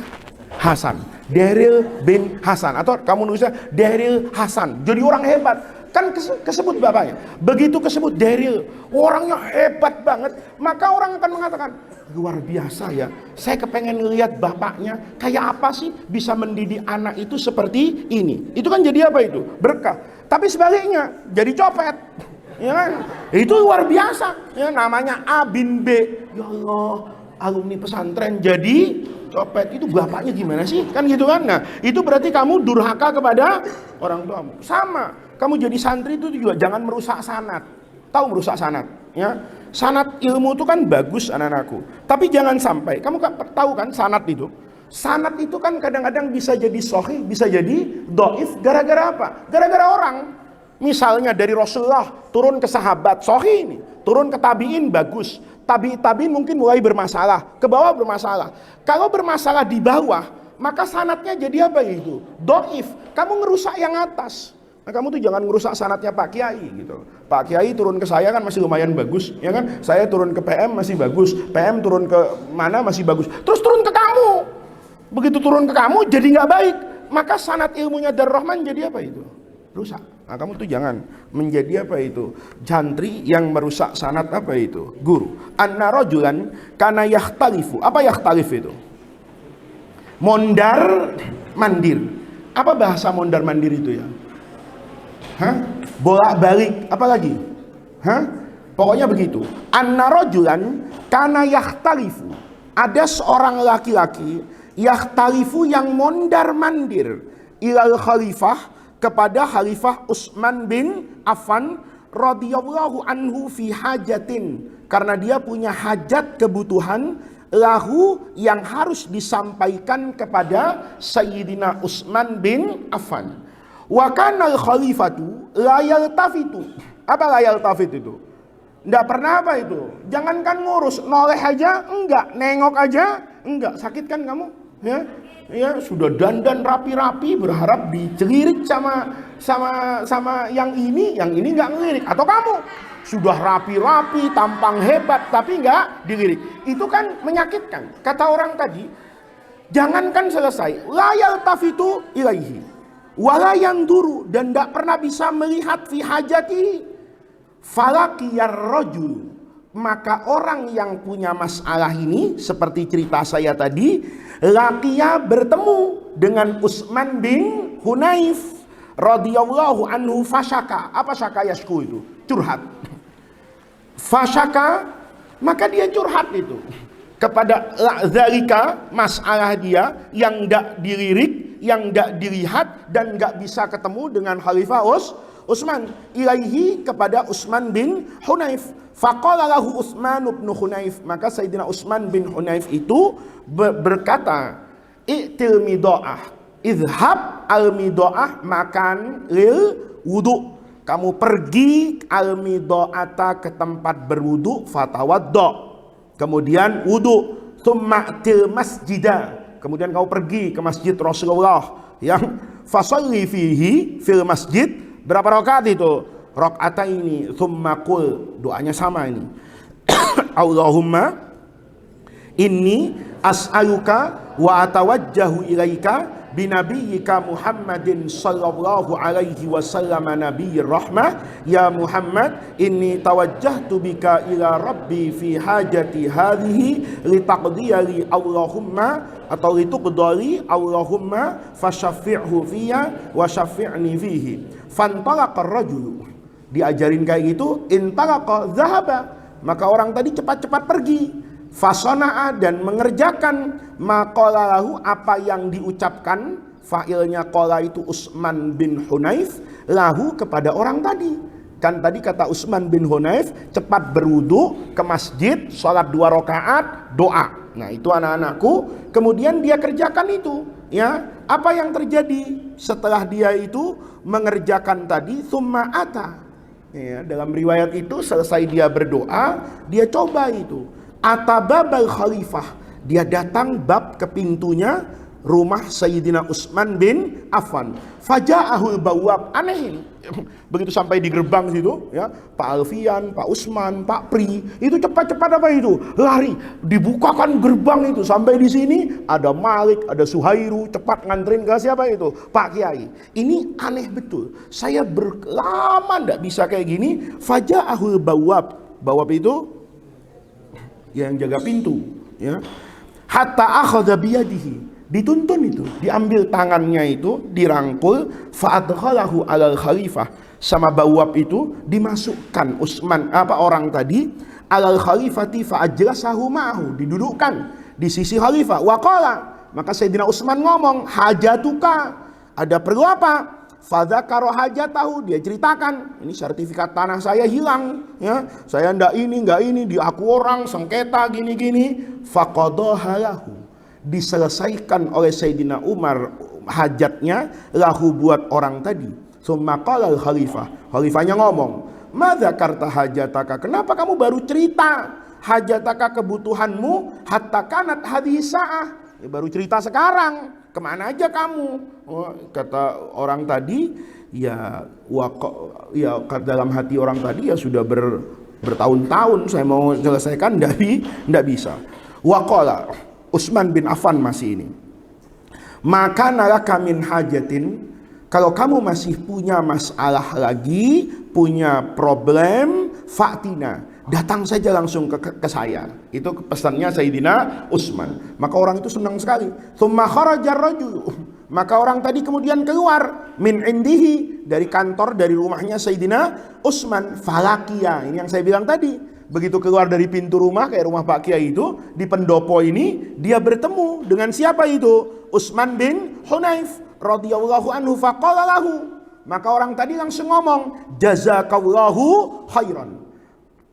Speaker 1: Hasan. Deril bin Hasan. Atau kamu nulisnya Deril Hasan. Jadi orang hebat. Kan kesebut bapaknya. Begitu kesebut Deril, orangnya hebat banget. Maka orang akan mengatakan, luar biasa ya. Saya kepengen lihat bapaknya kayak apa sih bisa mendidik anak itu seperti ini. Itu kan jadi apa itu? Berkah. Tapi sebaliknya jadi copet, ya kan? Itu luar biasa. Ya, namanya A bin B. Ya Allah, alumni pesantren jadi copet. Itu bapaknya gimana sih? Kan gitu kan? Nah, itu berarti kamu durhaka kepada orang tuamu. Sama, kamu jadi santri itu juga jangan merusak sanad. Tahu merusak sanad? Ya, sanad ilmu itu kan bagus anak-anakku. Tapi jangan sampai, kamu tahu kan sanad itu? Sanad itu kan kadang-kadang bisa jadi sahih, bisa jadi dhaif gara-gara apa? Gara-gara orang. Misalnya dari Rasulullah turun ke sahabat, sahih ini. Turun ke tabi'in bagus. Tabi'in mungkin mulai bermasalah, ke bawah bermasalah. Kalau bermasalah di bawah, maka sanadnya jadi apa itu? Dhaif. Kamu ngerusak yang atas. Nah, kamu tuh jangan ngerusak sanatnya Pak Kiai gitu. Pak Kiai turun ke saya kan masih lumayan bagus, ya kan? Saya turun ke PM masih bagus, PM turun ke mana masih bagus. Terus turun ke kamu. Begitu turun ke kamu jadi nggak baik. Maka sanat ilmunya Darrahman jadi apa itu? Rusak. Nah, kamu tuh jangan menjadi apa itu? Jantri yang merusak sanat apa itu? Guru. Anna rajulan kana yahtalifu. Apa yahtalif itu? Mondar mandir. Apa bahasa mondar mandir itu ya? Hah? Bolak-balik, apa lagi? Hah? Pokoknya begitu. Anna rajulan kana yahtalifu. Ada seorang laki-laki yahtalifu yang mondar-mandir ilal khalifah kepada Khalifah Utsman bin Affan radhiyallahu anhu fi hajatin, karena dia punya hajat kebutuhan lahu yang harus disampaikan kepada Sayyidina Utsman bin Affan. Wa kana al-khalifatu la yaltafitu. Apa la yaltafit itu? Enggak pernah apa itu? Jangankan ngurus, noleh aja enggak, nengok aja enggak. Sakit kan kamu? Ya. Ya, sudah dandan rapi-rapi berharap dicelirik sama yang ini enggak ngelirik. Atau kamu sudah rapi-rapi, tampang hebat tapi enggak dilirik. Itu kan menyakitkan. Kata orang tadi, jangankan selesai, la yaltafitu ilaihi wala yanduru, dan tidak pernah bisa melihat fi hajati falakiyar rajul. Maka orang yang punya masalah ini seperti cerita saya tadi, lakia bertemu dengan Utsman bin Hunayf radhiyallahu anhu fasyaka. Apa syaka yasku itu? Curhat. Fasyaka, maka dia curhat itu kepada zalika, masalah dia yang tidak dilirik, yang tidak dilihat dan nggak bisa ketemu dengan Khalifah Utsman, ilaihi kepada Utsman bin Hunayf. Faqala lahu Utsman bin Hunayf, maka Sayyidina Utsman bin Hunayf itu berkata, i'til midoah, izhab al midoah makan lil wudu. Kamu pergi al midoata ke tempat berwudu, fatawaddo, kemudian wudu, tsumma til masjidah, kemudian kau pergi ke masjid Rasulullah yang fasalli fihi fil masjid. Berapa rakaat itu? Rakaataini, tsumma qul, doanya sama ini. Allahumma inni as'aluka wa atawajjahu ilaika binabiyyika Muhammadin sallallahu alaihi wasallam nabiyyir rahmah. Ya Muhammad, inni tawajjahtu bika ila rabbi fi hajati hadhihi litaqdiyali Allahumma, atau lituqdali Allahumma fasyaffi'hu fiyya wa syaffi'ni fihi. Fantalaqar rajulu, diajarin kayak gitu, intalaqa zahaba, maka orang tadi cepat-cepat pergi. Fasana'a, dan mengerjakan maqala lahu, apa yang diucapkan. Fa'ilnya qala itu Utsman bin Hunayf lahu kepada orang tadi. Kan tadi kata Utsman bin Hunayf, cepat berwudu ke masjid, sholat 2 rakaat, doa. Nah itu anak-anakku, kemudian dia kerjakan itu. Ya, apa yang terjadi setelah dia itu mengerjakan tadi? Tsumma ata. Ya, dalam riwayat itu selesai dia berdoa, dia coba itu. Atababal khalifah, dia datang bab ke pintunya rumah Sayyidina Utsman bin Affan. Faja'ahul bawwab, aneh ini. Begitu sampai di gerbang situ, ya, Pak Alfian, Pak Utsman, Pak Pri, itu cepat-cepat apa itu? Lari, dibukakan gerbang itu. Sampai di sini ada Malik, ada Suhairu, cepat nganterin ke siapa itu? Pak Kiai. Ini aneh betul. Saya lama ndak bisa kayak gini. Faja'ahul bawwab. Bawwab itu yang jaga pintu, ya. Hatta akhadha biyadihi, dituntun itu, diambil tangannya itu, dirangkul, fa'adkhalahu alal khalifah, sama bawab itu dimasukkan Utsman, apa orang tadi, alal khalifati fa'ajlasahu ma'ahu, didudukkan di sisi khalifah. Waqala, maka Sayyidina Utsman ngomong, hajatuka, ada perlu apa? Fadzakara hajatahu, dia ceritakan, ini sertifikat tanah saya hilang, ya, saya ndak ini, diaku orang, sengketa gini-gini. Faqadaha lahu, diselesaikan oleh Sayyidina Umar hajatnya lahu buat orang tadi. Tsumma qala al-khalifah, khalifahnya ngomong, madza karta hajataka, kenapa kamu baru cerita hajataka, kebutuhanmu, hatta kanat hadhihi sa'ah, ya, baru cerita sekarang, kemana aja kamu? Oh, kata orang tadi, Ya, ya dalam hati orang tadi ya sudah bertahun-tahun saya mau selesaikan, ndak bisa. Waqala Utsman bin Affan masih ini. Maka nalaka min hajatin, kalau kamu masih punya masalah lagi, punya problem, faktina, datang saja langsung ke saya. Itu pesannya Sayyidina Utsman. Maka orang itu senang sekali. Tsumma kharaja rajul, maka orang tadi kemudian keluar min indihi, dari kantor, dari rumahnya Sayyidina Utsman. Falakia, ini yang saya bilang tadi. Begitu keluar dari pintu rumah, kayak rumah Pak Kiai itu, di pendopo ini, dia bertemu dengan siapa itu? Utsman bin Hunayf radhiyallahu anhu. Faqala lahu, maka orang tadi langsung ngomong, jazakallahu khairan.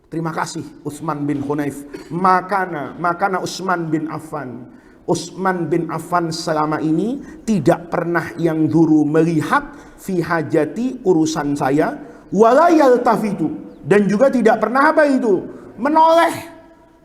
Speaker 1: Terima kasih Utsman bin Hunayf. Makana Utsman bin Affan. Utsman bin Affan selama ini tidak pernah yang dulu melihat fi hajati, urusan saya, wala yaltafitu, dan juga tidak pernah apa itu, menoleh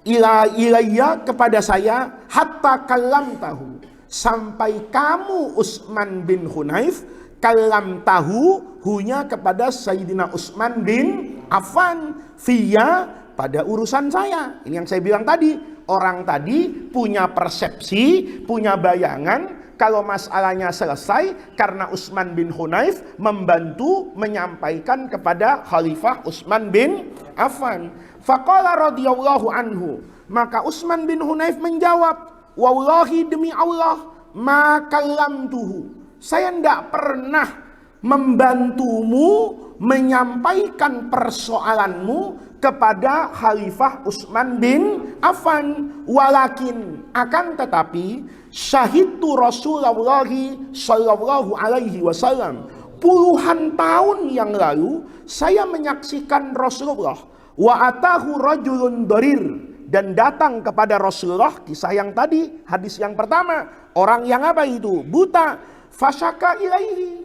Speaker 1: ilayya, kepada saya, hatta kalamtahu, sampai kamu Utsman bin Hunayf kalamtahu, hunya kepada Sayyidina Utsman bin Affan, fiya, pada urusan saya. Ini yang saya bilang tadi, orang tadi punya persepsi, punya bayangan kalau masalahnya selesai karena Utsman bin Hunayf membantu menyampaikan kepada Khalifah Utsman bin Affan. Faqala radhiyallahu anhu, maka Utsman bin Hunayf menjawab, wallahi, demi Allah, ma kallamtuhu, saya tidak pernah membantumu menyampaikan persoalanmu kepada Khalifah Utsman bin Affan, walakin, akan tetapi, syahidtu Rasulullah sallallahu alaihi wasallam, puluhan tahun yang lalu saya menyaksikan Rasulullah, wa atahu rajulun darir, dan datang kepada Rasulullah, kisah yang tadi, hadis yang pertama, orang yang apa itu? Buta. Fasyaka ilaihi,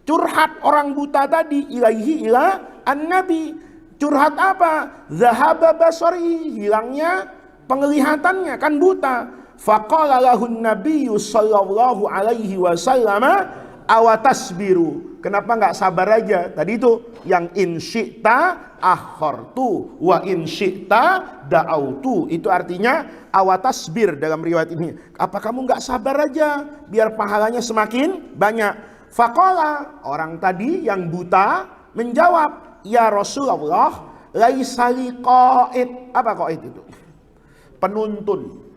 Speaker 1: curhat orang buta tadi, ilaihi ila an-nabi. Curhat apa? Zahaba basari, hilangnya penglihatannya, kan buta. Faqala lahun nabiyyu sallallahu alaihi wasallam awatasbiru, kenapa nggak sabar aja? Tadi itu yang in syi'ta akhartu wa in syi'ta da'autu, itu artinya awatasbir dalam riwayat ini. Apa kamu nggak sabar aja biar pahalanya semakin banyak? Faqala, orang tadi yang buta menjawab, ya Rasulullah, laisali qaid. Apa qaid itu? Penuntun.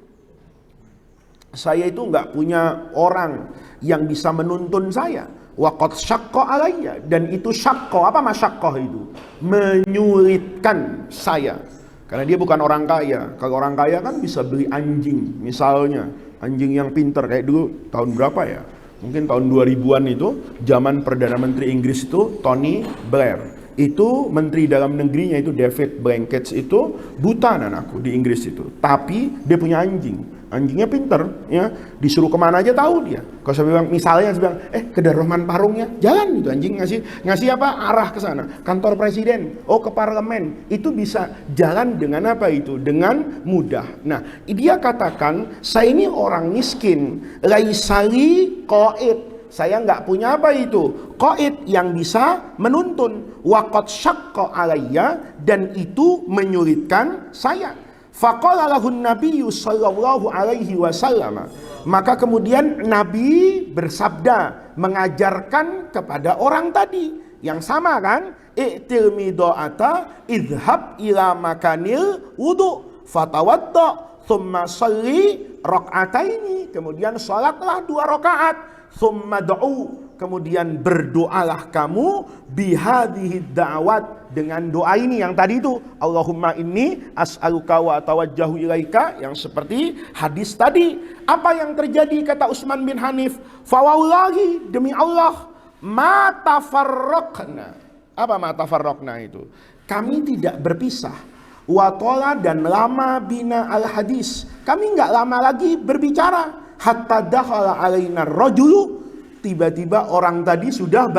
Speaker 1: Saya itu nggak punya orang yang bisa menuntun saya. Waqad syaqqa alayya, dan itu syaqqa. Apa masyaqqah itu? Menyulitkan saya. Karena dia bukan orang kaya. Kalau orang kaya kan bisa beli anjing, misalnya anjing yang pinter kayak dulu tahun berapa ya? Mungkin tahun 2000-an itu, zaman Perdana Menteri Inggris itu Tony Blair. Itu menteri dalam negerinya itu David Blanket itu buta anakku di Inggris itu. Tapi dia punya anjing. Anjingnya pinter, ya, disuruh kemana aja tahu dia. Kalau saya bilang, misalnya saya bilang, ke Darrohman Parungnya, jalan itu anjing, ngasih apa, arah ke sana, kantor presiden, ke parlemen, itu bisa jalan dengan apa itu, dengan mudah. Nah, dia katakan, saya ini orang miskin, laisali qaid, saya nggak punya apa itu, qaid yang bisa menuntun, waqad syaqqa alayya, dan itu menyulitkan saya. Faqala lahun nabiyyu sallallahu alaihi wasallam, maka kemudian Nabi bersabda, mengajarkan kepada orang tadi yang sama kan, i'til mido'ata idhab ila makanil wudu fatawadda thumma salli rak'ataini, kemudian salatlah 2 rakaat, thumma du'u, kemudian berdoalah kamu bihadhihi da'wat, dengan doa ini yang tadi itu, Allahumma inni as'aluka wa tawajjahu ilaika, yang seperti hadis tadi. Apa yang terjadi kata Utsman bin Hanif? Fawallahi, demi Allah, ma tafarraqna. Apa ma tafarraqna itu? Kami tidak berpisah. Watola, dan lama bina al hadis, kami nggak lama lagi berbicara. Hatta dakhala alaina rajulu, tiba-tiba orang tadi sudah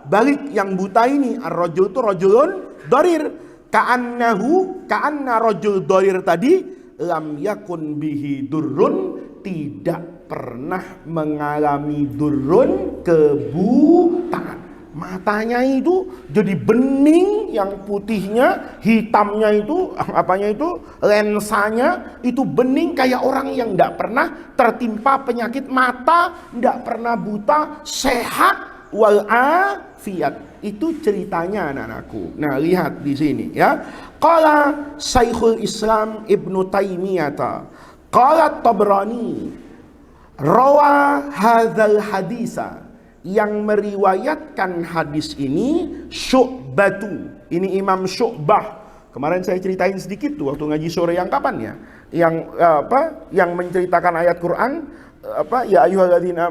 Speaker 1: balik, yang buta ini. Ar-rajul itu rajulun darir, ka'anna rajul darir tadi lam yakun bihi durrun, tidak pernah mengalami durrun, kebutaan. Matanya itu jadi bening, yang putihnya, hitamnya itu, apanya itu, lensanya itu bening kayak orang yang tidak pernah tertimpa penyakit mata, tidak pernah buta, sehat walafiat. Itu ceritanya anak-anakku. Nah, lihat di sini ya. Qala Syekhul Islam Ibnu Taimiyah, qala Tabrani, rawa hadzal hadisa, yang meriwayatkan hadis ini Syu'batu. Ini Imam Syu'bah. Kemarin saya ceritain sedikit tuh waktu ngaji sore yang kapan ya? Yang Yang menceritakan ayat Quran ya ayyuhalladzina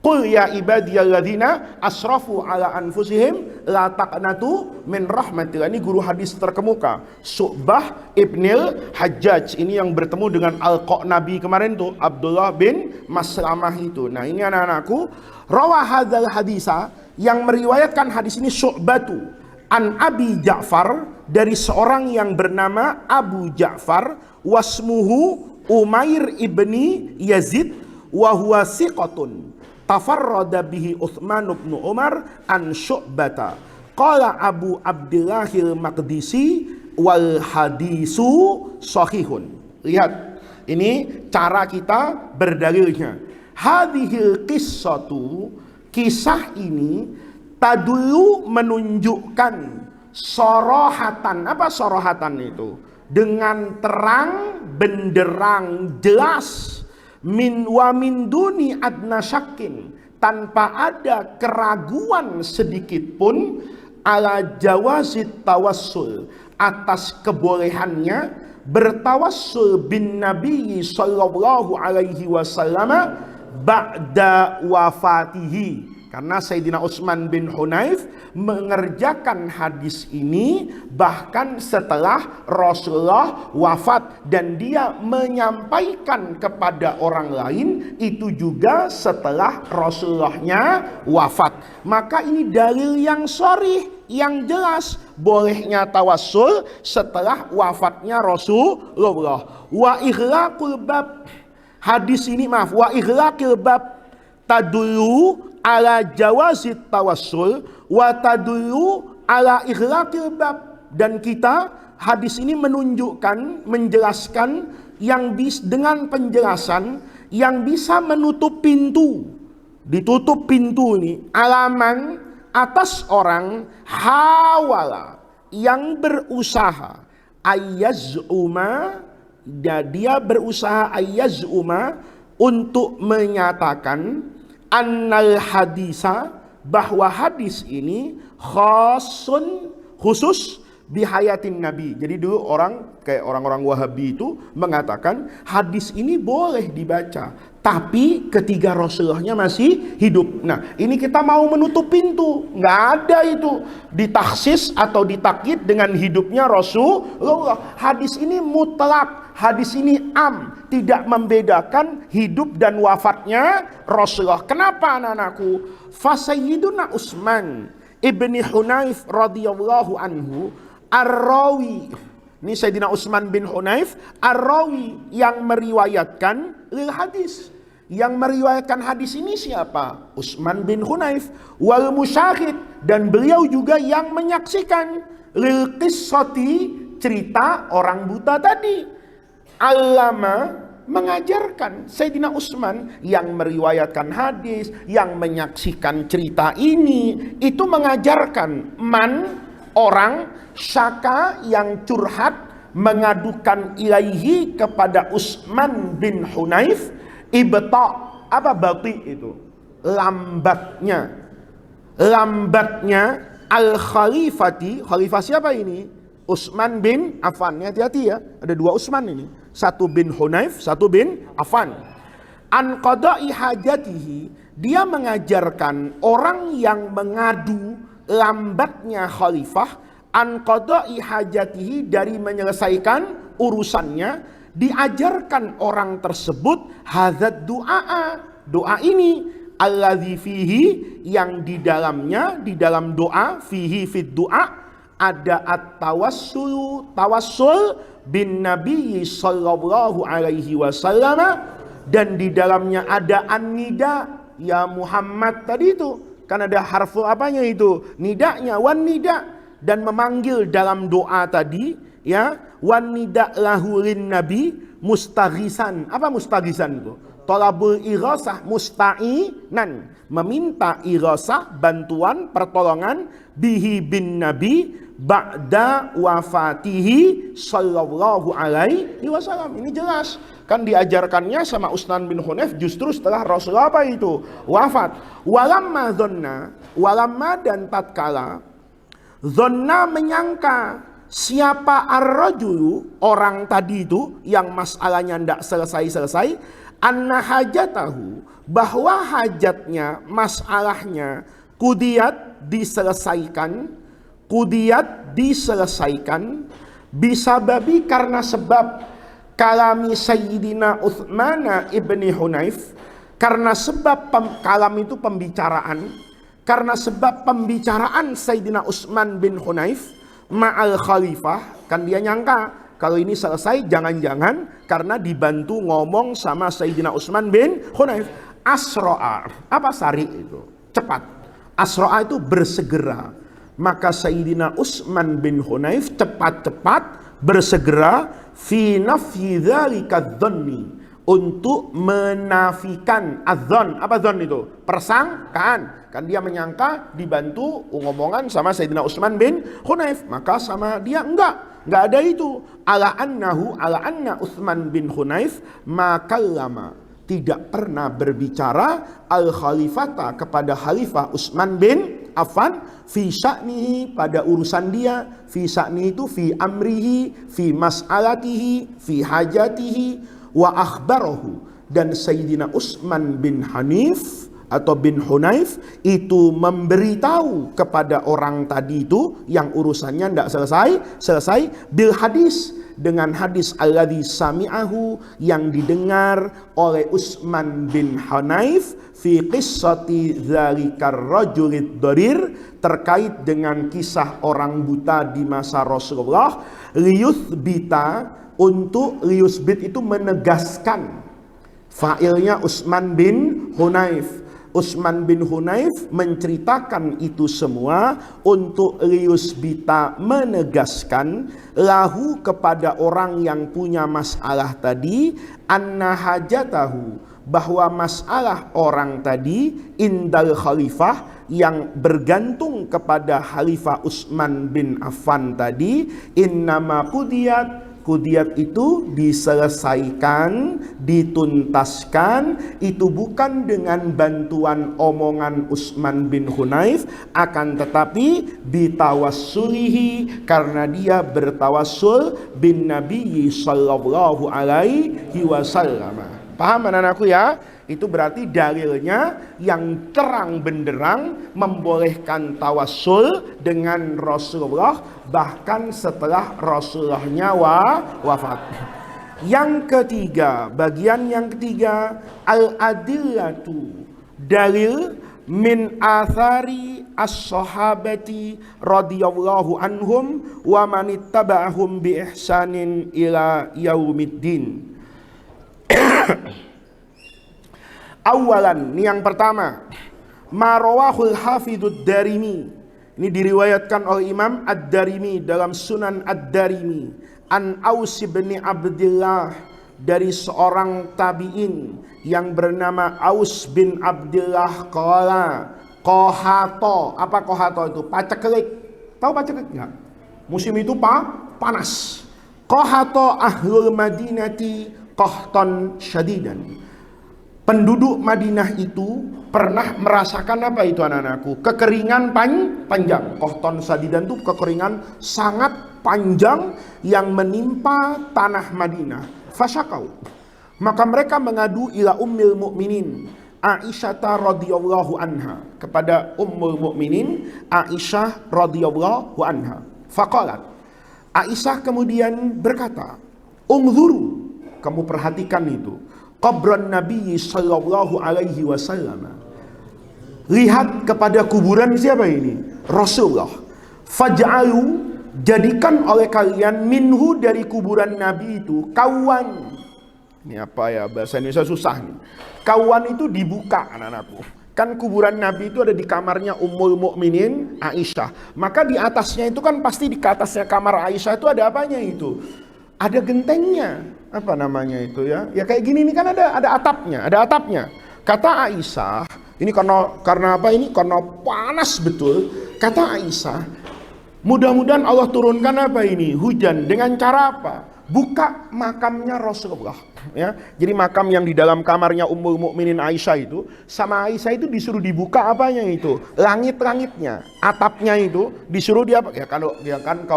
Speaker 1: qul ya ibadiyalladzina asrafu ala anfusihim la taqnatu min rahmatillah. Ini guru hadis terkemuka, Syu'bah Ibnil Hajjaj. Ini yang bertemu dengan Al-Qanabi kemarin tuh, Abdullah bin Maslamah itu. Nah, ini anak-anakku, rawa hadzal hadisa, yang meriwayatkan hadis ini Syu'batu an Abi Ja'far, dari seorang yang bernama Abu Ja'far, wasmuhu Umair ibni Yazid wa huwa siqatun tafarrada bihi Utsman bin Umar an Syu'bata. Qala Abu Abdillahil Maqdisi wal hadisu sahihun. Lihat, ini cara kita berdalilnya. Hadhil qissatu, kisah ini, tadulu menunjukkan sorohatan. Apa sorohatan itu? Dengan terang benderang jelas, min wa min duni adna syakin, tanpa ada keraguan sedikit pun, ala jawazit tawassul, atas kebolehannya bertawassul bin Nabi sallallahu alaihi wasallam ba'da wafatihi. Karena Sayyidina Utsman bin Hunayf mengerjakan hadis ini bahkan setelah Rasulullah wafat, dan dia menyampaikan kepada orang lain itu juga setelah Rasulullahnya wafat. Maka ini dalil yang sharih, yang jelas bolehnya tawassul setelah wafatnya Rasulullah. Wa ighlaqul bab, hadis ini wa ighlaqil bab tadullu ala jawazit tawassul wa tadullu ala ighlaqil bab. Dan kita, hadis ini menunjukkan, menjelaskan yang dengan penjelasan yang bisa menutup pintu. Ditutup pintu ini, alaman atas orang hawala, yang berusaha ayyaz'uma, dia berusaha ayyaz'uma, untuk menyatakan annal hadisa, bahwa hadis ini khasun, khusus bihayatin Nabi. Jadi dulu orang kayak orang-orang Wahabi itu mengatakan hadis ini boleh dibaca tapi ketika Rasulullahnya masih hidup. Nah, ini kita mau menutup pintu, nggak ada itu ditaksis atau ditakyid dengan hidupnya Rasulullah. Hadis ini mutlak, hadis ini am, tidak membedakan hidup dan wafatnya Rasulullah. Kenapa anak-anakku? Fasayyiduna Utsman ibni Hunayf radhiyallahu anhu ar-rawi. Ini Sayyidina Utsman bin Hunayf ar-rawi, yang meriwayatkan lil hadis. Yang meriwayatkan hadis ini siapa? Utsman bin Hunayf. Wal musyahid, dan beliau juga yang menyaksikan lil qissati, cerita orang buta tadi. Allama, mengajarkan. Sayyidina Utsman yang meriwayatkan hadis, yang menyaksikan cerita ini, itu mengajarkan man, orang syaka, yang curhat, mengadukan ilaihi kepada Utsman bin Hunayf, ibta, apa bati itu? Lambatnya al khalifati. Khalifah siapa ini? Utsman bin Affan. Hati-hati ya, ada dua Utsman ini, satu bin Hunayf, satu bin Affan. An qada'i hajatihi, dia mengajarkan orang yang mengadu lambatnya khalifah, an qada'i hajatihi, dari menyelesaikan urusannya, diajarkan orang tersebut hadzat du'a, doa ini, alladzi fihi, yang di dalamnya, di dalam doa, fihi fid du'a, ada at-tawassul, tawassul bin Nabi sallallahu alaihi wasallam, dan di dalamnya ada an-nida, ya Muhammad tadi itu, kan ada harfu apanya itu? Nidaknya, wan nida, dan memanggil dalam doa tadi, ya, wan nida lahulin nabi mustaghisan. Apa mustaghisan itu? Tolabul irasah musta'inan, meminta irasah, bantuan, pertolongan, bihi bin nabi ba'da wafatihi sallallahu alaihi wasallam. Ini jelas kan diajarkannya sama Utsman bin Hunayf justru setelah Rasulullah apa itu? Wafat. Walamma dzanna, walamma dan tatkala dzanna menyangka siapa ar-rajulu, orang tadi itu yang masalahnya tidak selesai-selesai, anna hajatahu, bahwa hajatnya, masalahnya, kudiyat diselesaikan, bisa babi karena sebab kalami Sayyidina Utsman ibni Hunayf, karena sebab kalam itu pembicaraan, karena sebab pembicaraan Sayyidina Utsman bin Hunayf ma'al khalifah, kan dia nyangka kalau ini selesai jangan-jangan karena dibantu ngomong sama Sayyidina Utsman bin Hunayf. Asro'a, apa sari itu? Cepat. Asro'a itu bersegera. Maka Sayyidina Utsman bin Hunayf cepat-cepat bersegera fi nafyi dzalika dzanni, untuk menafikan adzon. Apa dzon itu? Persangkaan. Kan dia menyangka dibantu ngomongan sama Sayyidina Utsman bin Hunayf, maka sama dia enggak ada itu. Ala anna Utsman bin Hunayf makallama, tidak pernah berbicara al khalifata kepada khalifah Utsman bin Affan fi sya'nihi, pada urusan dia, fi sya'nihi itu fi amrihi, fi mas'alatihi, fi hajatihi, wa akhbarahu, dan Sayyidina Utsman bin Hanif atau bin Hunayf itu memberitahu kepada orang tadi itu yang urusannya tidak selesai bil hadis, dengan hadis alladzi sami'ahu, yang didengar oleh Utsman bin Hunayf fi qissati dzalikar rajulid dharir, terkait dengan kisah orang buta di masa Rasulullah, liyuthbita, untuk liyusbit itu menegaskan, fa'ilnya Utsman bin Hunayf. Utsman bin Hunayf menceritakan itu semua untuk liyusbita, menegaskan, lahu kepada orang yang punya masalah tadi, anna hajatahu, bahwa masalah orang tadi indal khalifah, yang bergantung kepada khalifah Utsman bin Affan tadi, innama qudiyat, qudiyat itu diselesaikan, dituntaskan, itu bukan dengan bantuan omongan Utsman bin Hunayf, akan tetapi bitawassulihi, karena dia bertawassul bin Nabi sallallahu alaihi wasallam. Paham anak-anakku ya? Itu berarti dalilnya yang terang benderang membolehkan tawassul dengan Rasulullah bahkan setelah Rasulullahnya wafat. Yang ketiga, bagian yang ketiga, al-adillatu, dalil min athari as-sahabati radhiyallahu anhum wa manittaba'ahum bi ihsanin ila yaumiddin. Awalan, ini yang pertama, marawahul hafidud darimi, ini diriwayatkan oleh Imam Ad-Darimi dalam Sunan Ad-Darimi, an Aus bin Abdullah, dari seorang tabi'in yang bernama Aus bin Abdullah, qala qohato. Apa qohato itu? Paceklik. Tahu paceklik enggak? Musim itu panas. Qohato ahlul madinati qahtan syadidan. Penduduk Madinah itu pernah merasakan apa itu anak-anakku? Kekeringan panjang. Qahtan syadidan itu kekeringan sangat panjang yang menimpa tanah Madinah. Fasyakau, maka mereka mengadu ila ummil mu'minin Aisyah radhiyallahu anha, kepada ummul mu'minin Aisyah radhiyallahu anha. Faqalat, Aisyah kemudian berkata, ungzuru, kamu perhatikan itu, qabran Nabi sallallahu alaihi wasallam, lihat kepada kuburan siapa ini? Rasulullah. Faj'alu, jadikan oleh kalian minhu, dari kuburan Nabi itu, kawan. Ini apa ya, bahasa Indonesia susah nih. Kawan itu dibuka anak-anakku. Kan kuburan Nabi itu ada di kamarnya Ummul Mukminin Aisyah. Maka di atasnya itu kan pasti di atasnya kamar Aisyah itu ada apanya itu? Ada gentengnya. Apa namanya itu ya? Ya kayak gini nih kan ada atapnya. Kata Aisyah, ini karena apa ini? Karena panas betul. Kata Aisyah, mudah-mudahan Allah turunkan apa ini? Hujan dengan cara apa? Buka makamnya Rasulullah, ya. Jadi makam yang di dalam kamarnya Ummul Mukminin Aisyah itu, sama Aisyah itu disuruh dibuka apanya itu? Langit-langitnya, atapnya itu disuruh dia, ya kalau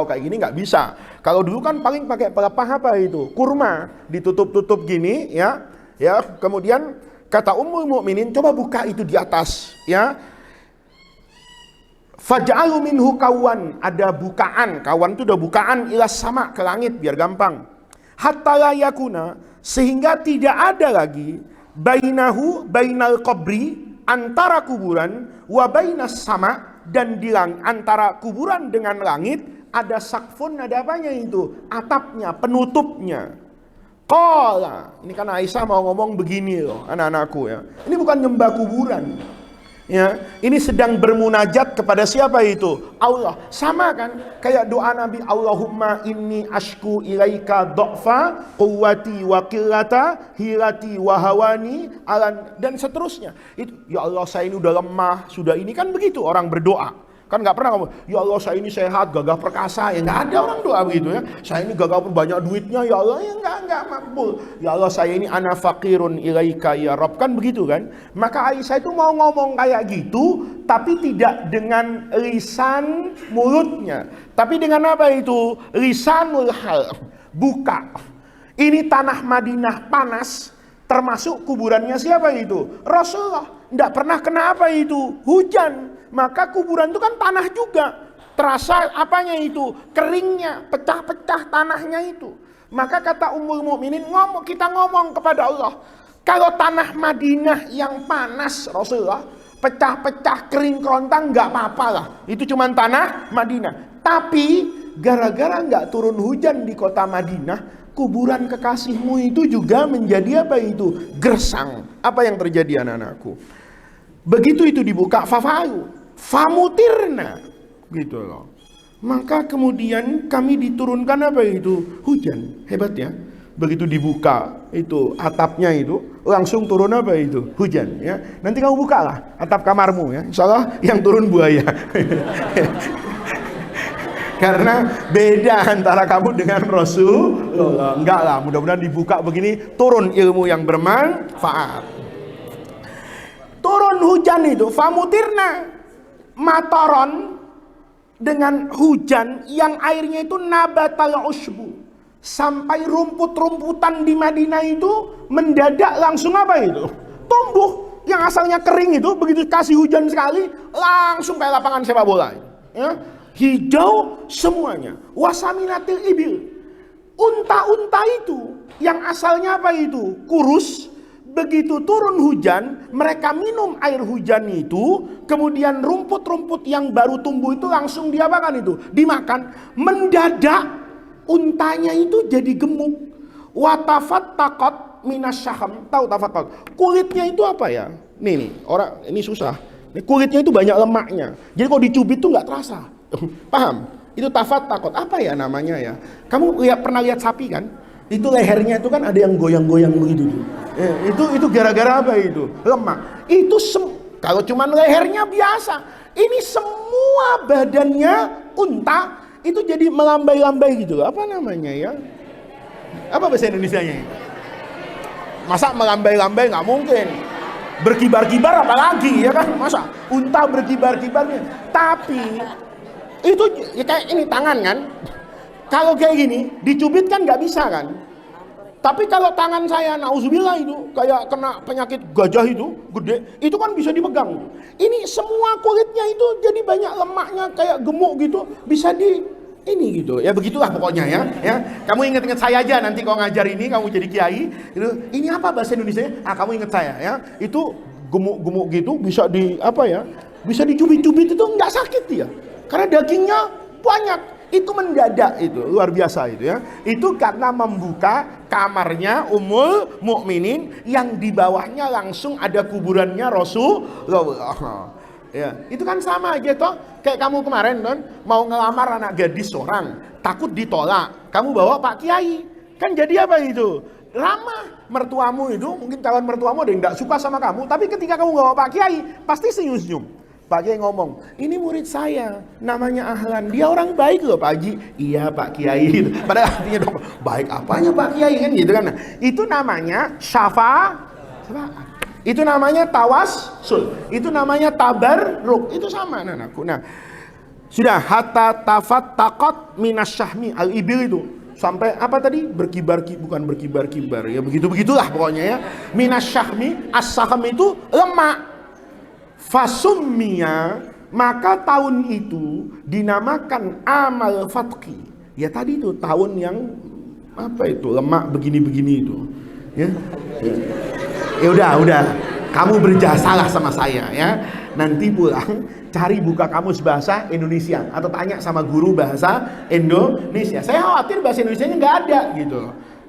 Speaker 1: kayak gini nggak bisa. Kalau dulu kan paling pakai pelepah apa itu? Kurma, ditutup-tutup gini, ya. Ya, kemudian kata Ummul Mukminin, coba buka itu di atas, ya. Faj'alu minhu kawan, ada bukaan, kawan itu udah bukaan ilas sama ke langit biar gampang. Hatta la yakuna, sehingga tidak ada lagi bainal qabri, antara kuburan, wa bainas sama, dan antara kuburan dengan langit ada sakfun, ada apanya itu? Atapnya, penutupnya. Qala, ini kan Aisyah mau ngomong begini loh, anak-anakku ya. Ini bukan nyembah kuburan. Ya, ini sedang bermunajat kepada siapa itu? Allah. Sama kan? Kayak doa Nabi, Allahumma inni ashku ilaika dha'fa quwwati wa qillata hilati wa hawani dan seterusnya. Itu ya Allah, saya ini udah lemah, sudah ini kan begitu orang berdoa. Kan nggak pernah ngomong, ya Allah saya ini sehat, gagah perkasa, ya nggak ada orang doa begitu ya. Saya ini gagah banyak duitnya, ya Allah, ya nggak makbul. Ya Allah saya ini ana faqirun ilaika ya Rabb, kan begitu kan. Maka Aisyah itu mau ngomong kayak gitu, tapi tidak dengan lisan mulutnya, tapi dengan apa itu? Lisanul hal, buka. Ini tanah Madinah panas, termasuk kuburannya siapa itu? Rasulullah. Nggak pernah kena apa itu? Hujan. Maka kuburan itu kan tanah juga. Terasa apanya itu? Keringnya, pecah-pecah tanahnya itu. Maka kata Ummul Mukminin, kita ngomong kepada Allah, kalau tanah Madinah yang panas Rasulullah, pecah-pecah kering kerontang nggak apa-apa lah. Itu cuma tanah Madinah. Tapi gara-gara nggak turun hujan di kota Madinah, kuburan kekasihmu itu juga menjadi apa itu? Gersang. Apa yang terjadi anak-anakku? Begitu itu dibuka, famutirna, gitu loh. Maka kemudian kami diturunkan apa itu? Hujan. Hebat ya. Begitu dibuka itu atapnya itu, langsung turun apa itu? Hujan ya. Nanti kamu bukalah atap kamarmu ya. Insyaallah yang turun buaya. Karena beda antara kamu dengan Rasulullah. Enggak lah, mudah-mudahan dibuka begini turun ilmu yang bermanfaat. Turun hujan itu, famutirna, mataron, dengan hujan yang airnya itu nabatal usbu, sampai rumput-rumputan di Madinah itu mendadak langsung apa itu? Tumbuh. Yang asalnya kering itu begitu kasih hujan sekali langsung kayak lapangan sepak bola. Ya. Hijau semuanya. Wasaminatil ibil. Unta-unta itu yang asalnya apa itu? Kurus. Begitu turun hujan, mereka minum air hujan itu, kemudian rumput-rumput yang baru tumbuh itu langsung diapakan itu? Dimakan. Mendadak untanya itu jadi gemuk. Watafattaqat minasyaham. Tahu tafattaqat? Kulitnya itu apa ya? Nih, orang ini susah. Kulitnya itu banyak lemaknya. Jadi kalau dicubit tuh nggak terasa. Paham? Itu tafattaqat. Apa ya namanya ya? Kamu pernah lihat sapi kan? Itu lehernya itu kan ada yang goyang-goyang begitu tuh. Itu gara-gara apa itu? Lemak. Itu kalau cuman lehernya biasa. Ini semua badannya unta itu jadi melambai-lambai gitu. Apa namanya ya? Apa bahasa Indonesianya? Masa melambai-lambai nggak mungkin. Berkibar-kibar apalagi ya kan? Masa unta berkibar-kibarnya. Tapi itu ya kayak ini tangan kan? Kalau kayak gini, dicubit kan nggak bisa kan? Tapi kalau tangan saya, nauzubillah itu, kayak kena penyakit gajah itu, gede, itu kan bisa dipegang. Ini semua kulitnya itu jadi banyak lemaknya, kayak gemuk gitu, bisa ini gitu. Ya begitulah pokoknya ya. Kamu ingat-ingat saya aja nanti kalau ngajar ini, kamu jadi kiai. Ini apa bahasa Indonesia? Kamu ingat saya ya. Itu gemuk-gemuk gitu, bisa bisa dicubit-cubit itu nggak sakit ya. Karena dagingnya banyak. Itu mendadak, itu luar biasa itu ya. Itu karena membuka kamarnya Ummul Mukminin yang di bawahnya langsung ada kuburannya Rasulullah. Ya, itu kan sama aja toh. Kayak kamu kemarin kan mau ngelamar anak gadis seorang, takut ditolak. Kamu bawa Pak Kiai. Kan jadi apa itu? Ramah. Mertuamu itu, mungkin calon mertuamu ada yang gak suka sama kamu, tapi ketika kamu bawa Pak Kiai, pasti senyum-senyum. Pak Kiai ngomong, ini murid saya, namanya Ahlan, dia orang baik loh Pak Haji. Iya Pak Kiai. Padahal artinya dong, baik apanya Pak Kiai kan gitu kan. Nah, itu namanya syafaat. Itu namanya tawassul. Itu namanya tabarruk. Itu sama anakku. Nah, sudah hatta tafattaqat minasyahmi al-ibil itu. Sampai apa tadi? Bukan berkibar-kibar ya, begitu-begitulah pokoknya ya. Minasyahmi, as-sahm itu lemak. Fasummiya, maka tahun itu dinamakan amal fatqi. Ya tadi itu tahun yang apa itu lemak begini-begini itu. Ya, udah. Kamu berjasalah sama saya ya. Nanti pulang cari buka kamus bahasa Indonesia atau tanya sama guru bahasa Indonesia. Saya khawatir bahasa Indonesianya nggak ada gitu.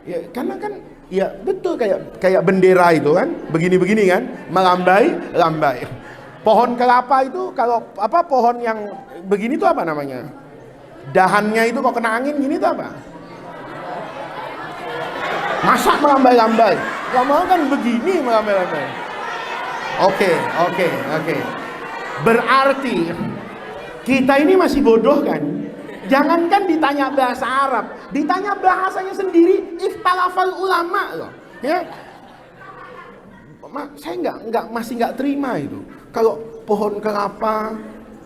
Speaker 1: Ya, karena kan ya betul kayak bendera itu kan begini-begini kan melambai. Pohon kelapa itu kalau apa pohon yang begini tuh apa namanya? Dahannya itu kok kena angin gini tuh apa? Masa melambai-lambai? Gak mau kan begini melambai-lambai. Oke. Berarti kita ini masih bodoh kan? Jangankan ditanya bahasa Arab, ditanya bahasanya sendiri ikhtalafal ulama loh. Ya. Saya masih nggak terima itu. Kalau pohon kelapa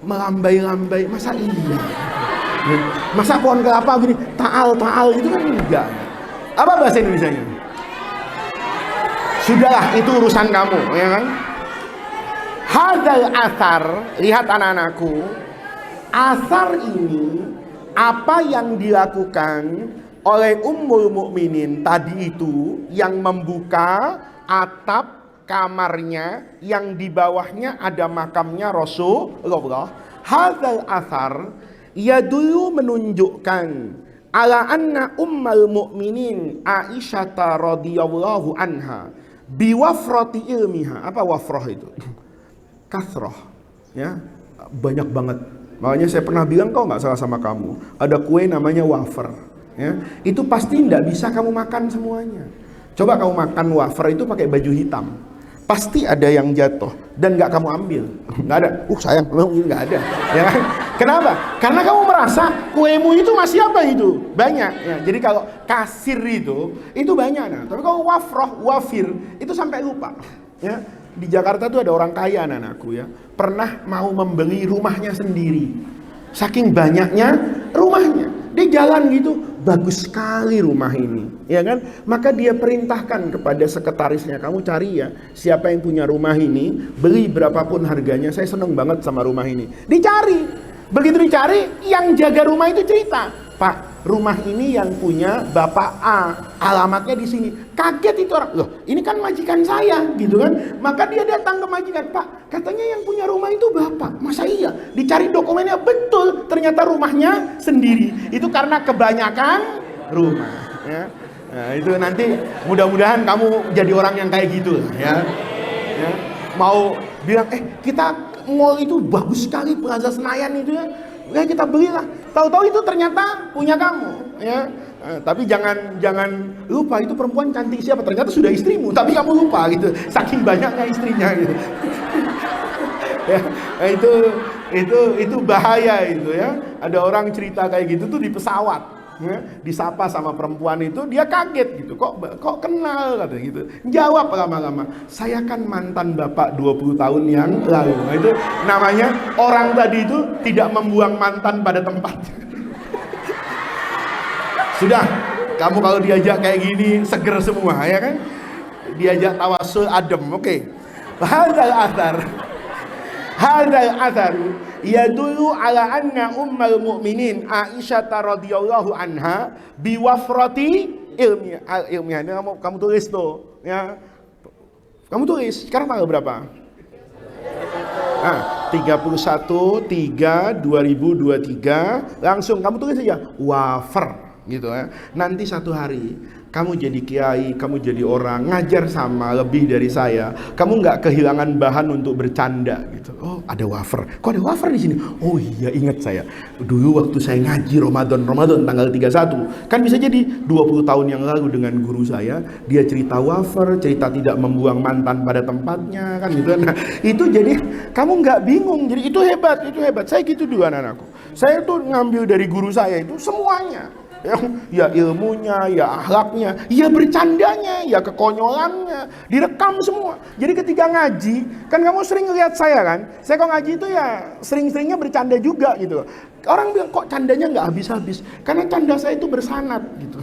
Speaker 1: melambai-lambai, masa iya? Masa pohon kelapa gini taal itu kan enggak. Apa bahasa Indonesianya? Sudahlah, itu urusan kamu, ya kan? Hadal asar, lihat anak-anakku, asar ini apa yang dilakukan oleh Ummul Mukminin tadi itu yang membuka atap kamarnya yang di bawahnya ada makamnya Rasulullah. Hadzal athar ia dulu menunjukkan ala anna ummul mukminin Aisyah radhiyallahu anha biwafrati ilmiha. Apa wafrah itu? Kasroh ya, banyak banget. Makanya saya pernah bilang, kau nggak salah sama kamu, ada kue namanya wafer ya, itu pasti tidak bisa kamu makan semuanya. Coba kamu makan wafer itu pakai baju hitam, pasti ada yang jatuh dan nggak kamu ambil. Nggak ada. Sayang, ini nggak ada. Ya kan? Kenapa? Karena kamu merasa kuemu itu masih apa itu? Banyak. Ya. Jadi kalau kasir itu banyak. Nah. Tapi kalau wafir itu sampai lupa. Ya. Di Jakarta tuh ada orang kaya anak-anakku ya, pernah mau membeli rumahnya sendiri. Saking banyaknya rumahnya. Dia jalan gitu, bagus sekali rumah ini, ya kan? Maka dia perintahkan kepada sekretarisnya, kamu cari ya, siapa yang punya rumah ini, beli berapapun harganya, saya seneng banget sama rumah ini. Dicari, begitu dicari, yang jaga rumah itu cerita, Pak, rumah ini yang punya Bapak A, alamatnya di sini. Kaget itu orang, loh, ini kan majikan saya, gitu kan? Maka dia datang ke majikan, Pak, katanya yang punya rumah itu Bapak, masa iya? Dicari dokumennya betul, ternyata rumahnya sendiri. Itu karena kebanyakan rumah. Ya. Nah, itu nanti mudah-mudahan kamu jadi orang yang kayak gitu, ya. Ya. Mau bilang, kita mall itu bagus sekali, Plaza Senayan itu ya. Ya kita belilah. Tahu-tahu itu ternyata punya kamu, ya. Tapi jangan lupa itu perempuan cantik siapa, ternyata sudah istrimu, tapi kamu lupa gitu. Saking banyaknya istrinya gitu. Ya, itu bahaya itu ya. Ada orang cerita kayak gitu tuh di pesawat, ya, disapa sama perempuan itu, dia kaget gitu. Kok kenal katanya gitu. Jawab lama-lama, saya kan mantan bapak 20 tahun yang lalu. Nah, itu namanya orang tadi itu tidak membuang mantan pada tempat. Sudah, kamu kalau diajak kayak gini seger semua ya kan? Diajak tawassul adem, oke. Hadzal athar yadullu ala anna ummul mukminin Aisyah radhiyallahu anha biwafrati ilmiah. Kamu tulis tuh ya. Kamu tulis. Sekarang tanggal berapa? 31/3/2023 langsung kamu tulis saja wafer gitu ya. Nanti satu hari kamu jadi kiai, kamu jadi orang ngajar sama lebih dari saya, kamu nggak kehilangan bahan untuk bercanda gitu. Oh ada wafer, kok ada wafer di sini? Oh iya ingat saya dulu waktu saya ngaji Ramadan tanggal 31, kan bisa jadi 20 tahun yang lalu dengan guru saya, dia cerita wafer, cerita tidak membuang mantan pada tempatnya kan gitu. Nah itu jadi kamu nggak bingung, jadi itu hebat. Saya gitu dulu anak-anakku, saya tuh ngambil dari guru saya itu semuanya. Ya ilmunya, ya akhlaknya, ya bercandanya, ya kekonyolannya, direkam semua. Jadi ketika ngaji, kan kamu sering lihat saya kan, saya kalau ngaji itu ya sering-seringnya bercanda juga gitu. Orang bilang kok candanya nggak habis-habis, karena canda saya itu bersanad gitu.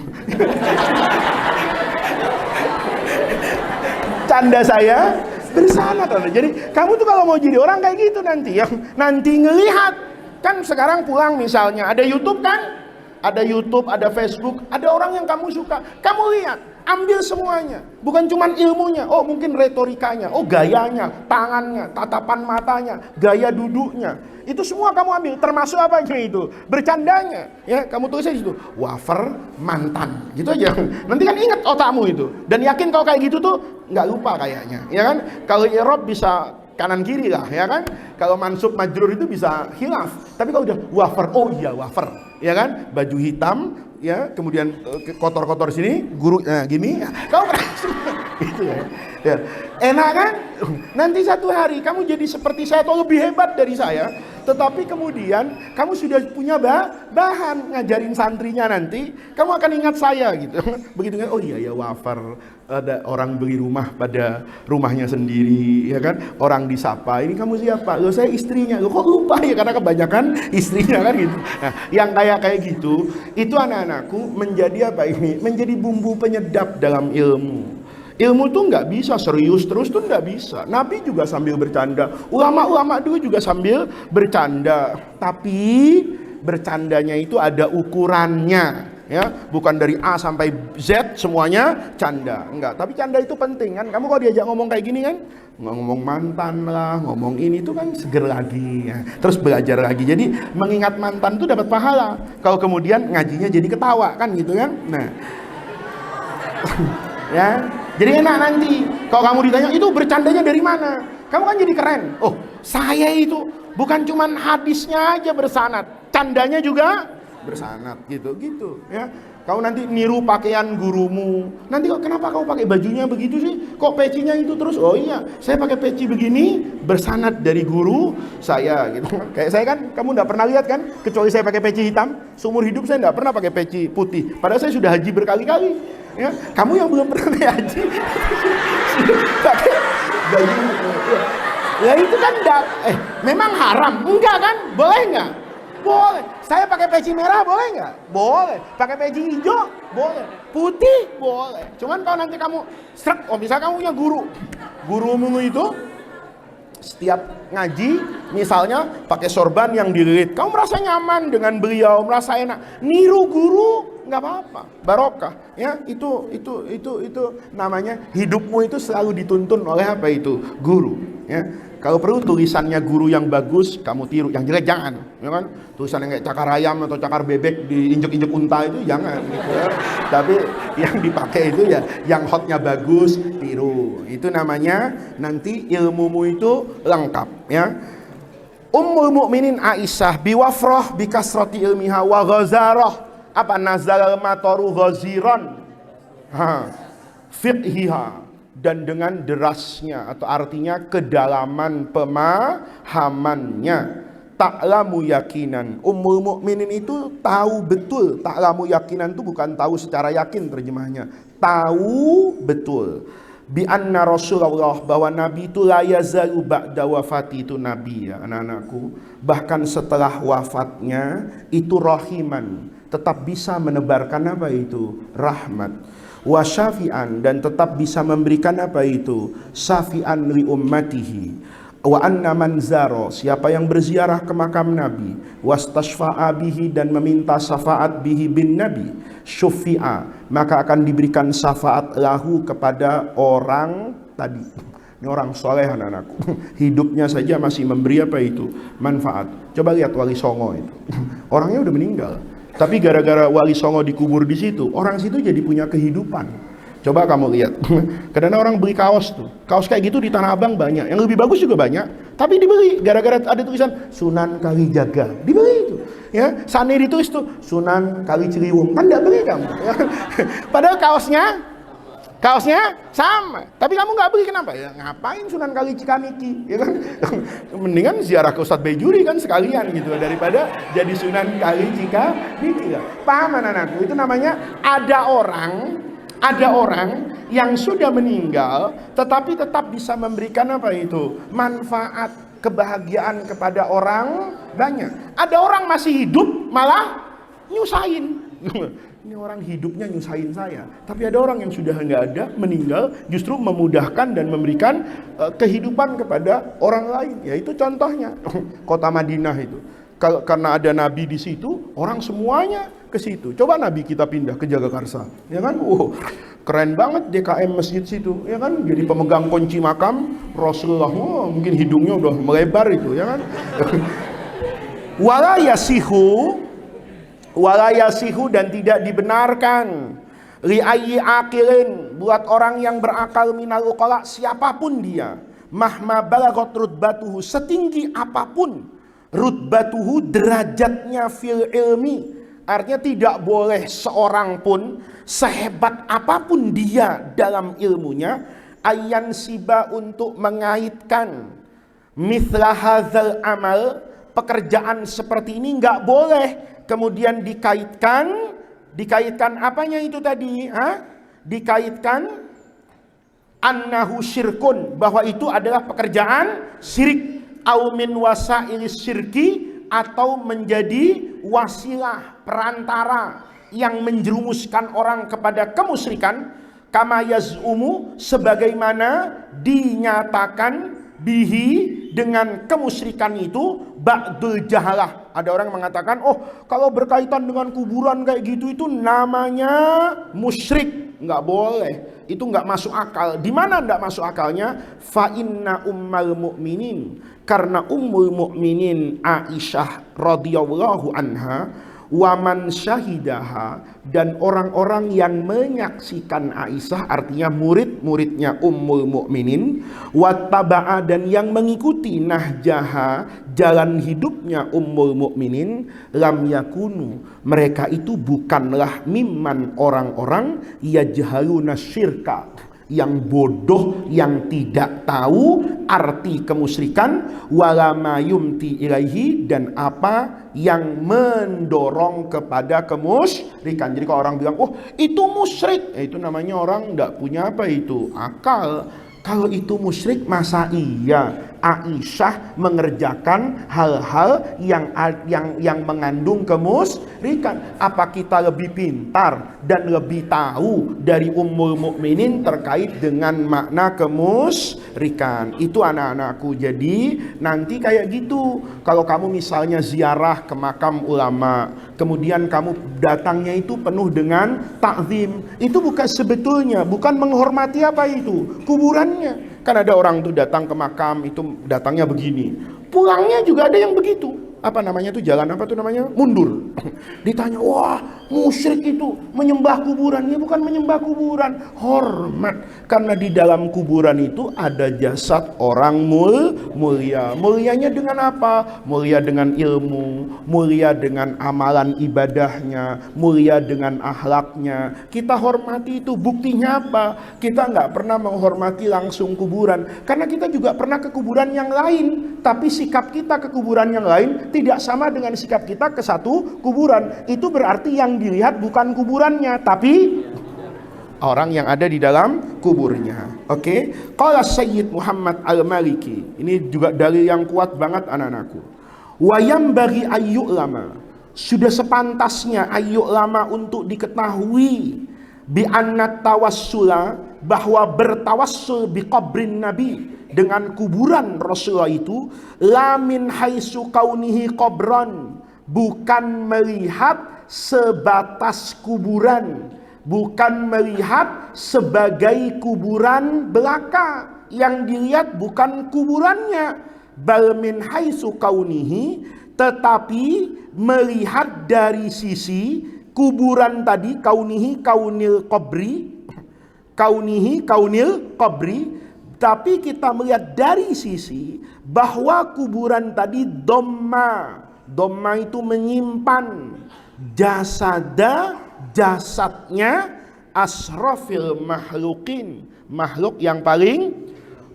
Speaker 1: Canda saya bersanad. Jadi kamu tuh kalau mau jadi orang kayak gitu nanti, yang nanti ngelihat kan sekarang pulang misalnya ada YouTube kan. Ada YouTube, ada Facebook, ada orang yang kamu suka. Kamu lihat, ambil semuanya. Bukan cuma ilmunya, oh mungkin retorikanya, oh gayanya, tangannya, tatapan matanya, gaya duduknya. Itu semua kamu ambil, termasuk apa aja itu? Bercandanya. Ya, kamu tulis di situ, wafer mantan. Gitu aja. Nanti kan ingat otakmu itu. Dan yakin kalau kayak gitu tuh nggak lupa kayaknya. Ya kan? Kalau i'rab bisa kanan kiri lah, ya kan? Kalau mansub majrur itu bisa khilaf. Tapi kalau udah wafer, oh iya wafer, ya kan? Baju hitam, ya, kemudian kotor-kotor sini, guru gini, ya, kamu berhasil. Gitu ya. Ya. Enak kan? Nanti satu hari kamu jadi seperti saya atau lebih hebat dari saya. Tetapi kemudian kamu sudah punya bahan ngajarin santrinya nanti, kamu akan ingat saya gitu. Begitu kan? Oh iya ya wafer. Ada orang beli rumah pada rumahnya sendiri, ya kan? Orang disapa, ini kamu siapa? Loh saya istrinya. Loh kok lupa ya? Karena kebanyakan istrinya kan gitu. Nah, yang kayak gitu, itu anak-anakku menjadi apa ini? Menjadi bumbu penyedap dalam ilmu. Ilmu tuh nggak bisa serius terus tuh nggak bisa. Nabi juga sambil bercanda, ulama-ulama dulu juga sambil bercanda. Tapi bercandanya itu ada ukurannya, ya, bukan dari A sampai Z semuanya canda, enggak. Tapi canda itu penting kan. Kamu kalau diajak ngomong kayak gini kan, ngomong mantan lah, ngomong ini tuh kan seger lagi, ya. Terus belajar lagi. Jadi mengingat mantan tuh dapat pahala. Kalau kemudian ngajinya jadi ketawa kan gitu kan. Nah, ya. Jadi enak nanti kalau kamu ditanya itu bercandanya dari mana, kamu kan jadi keren. Oh saya itu bukan cuman hadisnya aja bersanad, candanya juga bersanad gitu ya. Kau nanti niru pakaian gurumu, nanti kok kenapa kau pakai bajunya begitu sih, kok pecinya itu terus? Oh iya saya pakai peci begini bersanad dari guru saya gitu. Kayak saya kan, kamu nggak pernah lihat kan, kecuali saya pakai peci hitam, seumur hidup saya nggak pernah pakai peci putih, padahal saya sudah haji berkali-kali. Ya, kamu yang belum pernah haji pakai baju ya itu kan memang haram, enggak kan? Boleh nggak? Boleh. Saya pakai peci merah boleh nggak? Boleh. Pakai peci hijau boleh. Putih boleh. Cuman kalau nanti kamu misalnya kamu punya gurumu itu setiap ngaji misalnya pakai sorban yang dililit, kamu merasa nyaman dengan beliau, merasa enak, niru guru nggak apa-apa, barokah ya. Itu namanya hidupmu itu selalu dituntun oleh apa itu? Guru ya. Kalau perlu tulisannya guru yang bagus kamu tiru, yang jelek jangan, ya kan? Tulisan yang kayak cakar ayam atau cakar bebek diinjek-injek unta itu jangan gitu ya. Tapi yang dipakai itu ya yang hotnya bagus, tiru. Itu namanya nanti ilmumu itu lengkap ya. Ummul Mukminin Aisyah biwafrah bikasrati ilmiha wa ghazarah. Apa nazal matoru ghaziran? Fiqhiha, dan dengan derasnya atau artinya kedalaman pemahamannya. Ta'lamu yakinan. Ummul Mukminin itu tahu betul. Ta'lamu yakinan itu bukan tahu secara yakin terjemahnya. Tahu betul. Bi anna Rasulullah, bahwa Nabi itu la yazalu ba'da wafati, itu Nabi ya anak-anakku, bahkan setelah wafatnya itu rahiman, tetap bisa menebarkan apa itu? Rahmat. Wa syafi'an, dan tetap bisa memberikan apa itu? Syafi'an li ummatihi. Wa anna man zara, siapa yang berziarah ke makam Nabi, wastashfa'a bihi, dan meminta syafaat bihi bin Nabi, syufi'a, maka akan diberikan syafaat lahu kepada orang tadi. Ini orang soleh anak-anakku. Hidupnya saja masih memberi apa itu? Manfaat. Coba lihat Wali Songo itu. Orangnya udah meninggal. Tapi gara-gara Wali Songo dikubur di situ, orang situ jadi punya kehidupan. Coba kamu lihat. Kadang orang beli kaos tuh. Kaos kayak gitu di Tanah Abang banyak. Yang lebih bagus juga banyak. Tapi dibeli gara-gara ada tulisan Sunan Kalijaga. Dibeli itu. Ya, seandainya ditulis tuh Sunan Kali Ciliwung. Kan enggak beli kamu. Padahal kaosnya sama, tapi kamu nggak beli, kenapa? Ya ngapain Sunan Kali Cikaniki, ya kan? Mendingan ziarah ke Ustadz Bejuri kan sekalian gitu, daripada jadi Sunan Kali Cikaniki. Paham anak-anakku? Itu namanya ada orang yang sudah meninggal, tetapi tetap bisa memberikan apa itu? Manfaat, kebahagiaan kepada orang banyak. Ada orang masih hidup malah nyusahin. Ini orang hidupnya nyusahin saya. Tapi ada orang yang sudah nggak ada, meninggal, justru memudahkan dan memberikan kehidupan kepada orang lain. Ya itu contohnya kota Madinah itu. Karena ada Nabi di situ, orang semuanya ke situ. Coba Nabi kita pindah ke Jagakarsa, ya kan? Keren banget DKM masjid situ, ya kan? Jadi pemegang kunci makam Rasulullah. Mungkin hidungnya udah melebar itu, ya kan? Wala yasihu dan tidak dibenarkan li ayyi akilin buat orang yang berakal minal uqala, siapapun dia, mahma balagot rutbatuhu, setinggi apapun rutbatuhu, derajatnya fil ilmi, artinya tidak boleh seorang pun sehebat apapun dia dalam ilmunya ayyan siba, untuk mengaitkan mithla hadzal amal, pekerjaan seperti ini nggak boleh kemudian dikaitkan apanya itu tadi? Dikaitkan annahu syirkun, bahwa itu adalah pekerjaan syirik, au min wasailis syirki, atau menjadi wasilah, perantara yang menjerumuskan orang kepada kemusyrikan, kama yaz'umu, sebagaimana dinyatakan bihi, dengan kemusyrikan itu, ba'dul jahalah. Ada orang mengatakan, oh kalau berkaitan dengan kuburan kayak gitu itu namanya musyrik, nggak boleh, itu nggak masuk akal. Di mana nggak masuk akalnya? Fa inna ummal mu'minin, karena ummul mu'minin Aisyah radhiyallahu anha, waman syahidaha, dan orang-orang yang menyaksikan Aisyah, artinya murid-muridnya Ummul Mukminin, wattaba'a, dan yang mengikuti nahjaha, jalan hidupnya Ummul Mukminin, lam yakunu, mereka itu bukanlah mimman, orang-orang yajhaluna syirka, yang bodoh, yang tidak tahu arti kemusyrikan, wala ma yumti ilaihi, dan apa yang mendorong kepada kemusyrikan. Jadi kalau orang bilang, oh itu musyrik, itu namanya orang tidak punya apa itu? Akal. Kalau itu musyrik, masa iya Aisyah mengerjakan hal-hal yang mengandung kemusyrikan? Apa kita lebih pintar dan lebih tahu dari Ummul Mukminin terkait dengan makna kemusyrikan? Itu anak-anakku. Jadi nanti kayak gitu, kalau kamu misalnya ziarah ke makam ulama, kemudian kamu datangnya itu penuh dengan takzim, itu bukan sebetulnya bukan menghormati apa itu kuburannya. Kan ada orang tuh datang ke makam itu datangnya begini, pulangnya juga ada yang begitu. Apa namanya tuh, jalan apa tuh namanya, mundur. Ditanya, wah musyrik itu menyembah kuburan. Ya bukan menyembah kuburan, hormat, karena di dalam kuburan itu ada jasad orang mulia. Mulianya dengan apa? Mulia dengan ilmu, mulia dengan amalan ibadahnya, mulia dengan akhlaknya. Kita hormati itu. Buktinya apa? Kita nggak pernah menghormati langsung kuburan, karena kita juga pernah ke kuburan yang lain, tapi sikap kita ke kuburan yang lain tidak sama dengan sikap kita ke satu kuburan. Itu berarti yang dilihat bukan kuburannya, tapi orang yang ada di dalam kuburnya. Oke? Qala Sayyid Muhammad Al-Maliki. Ini juga dalil yang kuat banget anak-anakku. Wa yambaghi ayyu'lama. Sudah sepantasnya ayyu'lama, untuk diketahui, bi anna tawassula, bahwa bertawassul bi qabrin nabi, dengan kuburan Rasulullah itu, la min haitsu kaunihi qabran, bukan melihat sebatas kuburan, bukan melihat sebagai kuburan belaka, yang dilihat bukan kuburannya, bal min haitsu kaunihi, tetapi melihat dari sisi kuburan tadi, kaunihi kaunil qabri, kaunihi kaunil qabri, tapi kita melihat dari sisi bahwa kuburan tadi dhamma itu menyimpan jasadnya asrafil makhlukin, makhluk yang paling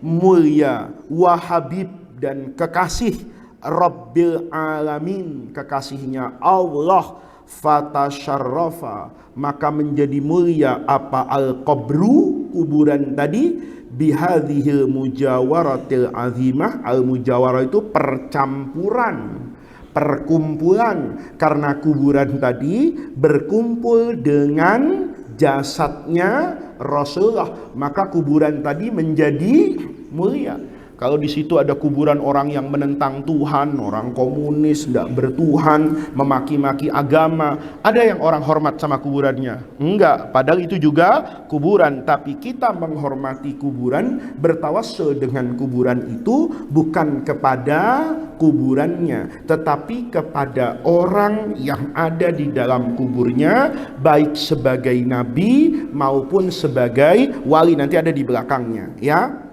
Speaker 1: mulia, wahabib dan kekasih Rabbil alamin, kekasihnya Allah, fatasyarrafa, maka menjadi mulia apa al-qabru, kuburan tadi, bihadhil mujawaratil azimah. Al-mujawarah itu percampuran, perkumpulan, karena kuburan tadi berkumpul dengan jasadnya Rasulullah, maka kuburan tadi menjadi mulia. Kalau di situ ada kuburan orang yang menentang Tuhan, orang komunis, tidak bertuhan, memaki-maki agama, ada yang orang hormat sama kuburannya? Enggak, padahal itu juga kuburan. Tapi kita menghormati kuburan, bertawassul dengan kuburan itu bukan kepada kuburannya, tetapi kepada orang yang ada di dalam kuburnya, baik sebagai nabi maupun sebagai wali. Nanti ada di belakangnya, ya.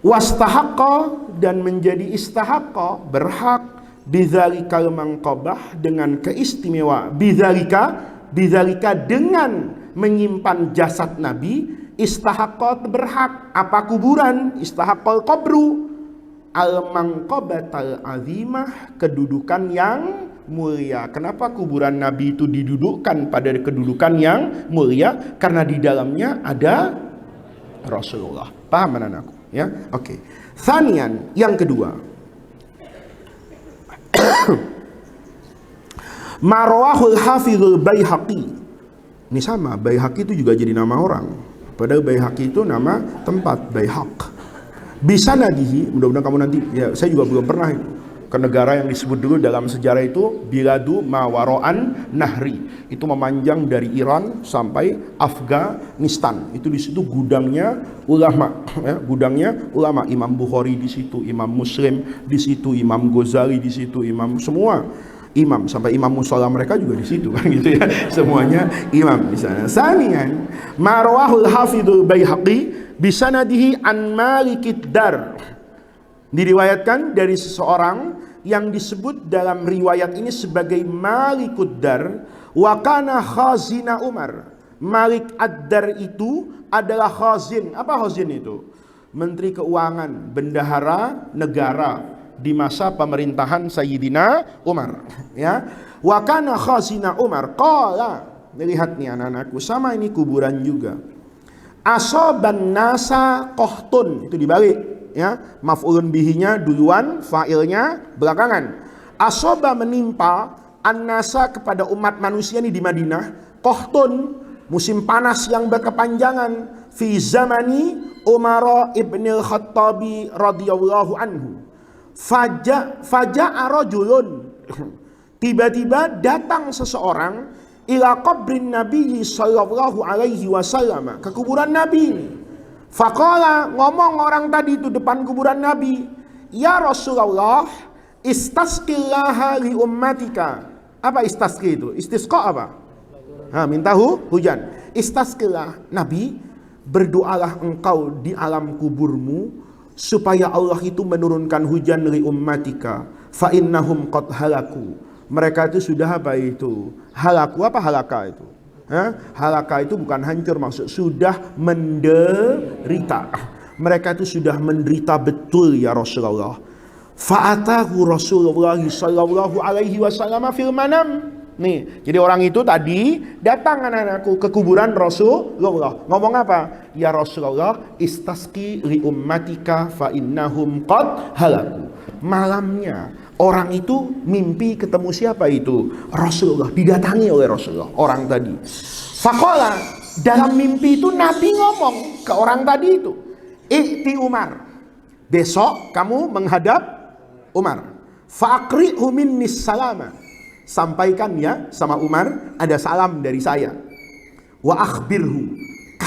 Speaker 1: Wastahaqqa, dan menjadi istahaqqa, berhak, bizalikal manqabah, dengan keistimewaan, bidzalika dengan menyimpan jasad Nabi, istahaqqa, berhak apa? Kuburan, istahaqqal qabru, al manqabatal azimah, kedudukan yang mulia. Kenapa kuburan Nabi itu didudukkan pada kedudukan yang mulia? Karena di dalamnya ada Rasulullah. Paham anakku? Ya, oke. Thanian, yang kedua, Marwahul Hafizul Baihaqi. Ini sama, Baihaqi itu juga jadi nama orang. Padahal Baihaqi itu nama tempat, Baihaq. Bisa nadihi, mudah-mudahan kamu nanti, ya saya juga belum pernah itu ke negara yang disebut dulu dalam sejarah itu Biladu Mawaro'an Nahri. Itu memanjang dari Iran sampai Afghanistan. Itu di situ gudangnya ulama, ya, gudangnya ulama. Imam Bukhari di situ, Imam Muslim di situ, Imam Ghazali di situ, imam semua. Imam, sampai imam musola mereka juga di situ kan gitu ya. Semuanya imam di sana. Sanian, Marwahul Hafidul Baihaqi bisanadihi an Malikid Dar. Diriwayatkan dari seseorang yang disebut dalam riwayat ini sebagai Malikud Dar, wa kana khazina Umar. Malik Ad-Dar itu adalah khazin. Apa khazin itu? Menteri Keuangan, bendahara negara di masa pemerintahan Sayyidina Umar, ya. Wa kana khazina Umar qala, lihat nih anak-anakku, sama ini kuburan juga. Asoban nasa qohtun, itu dibalik, ya, maf'ulun bihinya duluan, fa'ilnya belakangan. Asoba menimpa an-nasa kepada umat manusia ini di Madinah, qohtun, musim panas yang berkepanjangan, fi zamani Umar ibn al-Khattabi radhiyallahu anhu. Faja'a rajulun, tiba-tiba datang seseorang ila qabrin Nabi sallallahu alaihi wasallam, ke kuburan Nabi. Faqala, ngomong orang tadi itu depan kuburan Nabi, ya Rasulullah, istasqillaha li ummatika. Apa istasqi itu? Istisqa apa? Minta hujan. Istasqillah, Nabi, berdoalah engkau di alam kuburmu supaya Allah itu menurunkan hujan li ummatika, fa innahum qad halaku. Mereka itu sudah apa itu? Halaku. Apa halaka itu? Halaka itu bukan hancur, maksud sudah menderita. Mereka itu sudah menderita betul ya Rasulullah. Fa'atahu Rasulullah sallallahu alaihi wasallam fil manam. Nih, jadi orang itu tadi datang anak-anakku ke kuburan Rasulullah. Ngomong apa? Ya Rasulullah, istasqi li ummatika fa innahum qad halaku. Malamnya orang itu mimpi ketemu siapa itu? Rasulullah, didatangi oleh Rasulullah orang tadi. Faqala, dalam mimpi itu Nabi ngomong ke orang tadi itu, "I'ti Umar." Besok kamu menghadap Umar. Fa'aqri'hu minnis salama. Sampaikan ya sama Umar, ada salam dari saya. Wa akhbirhu,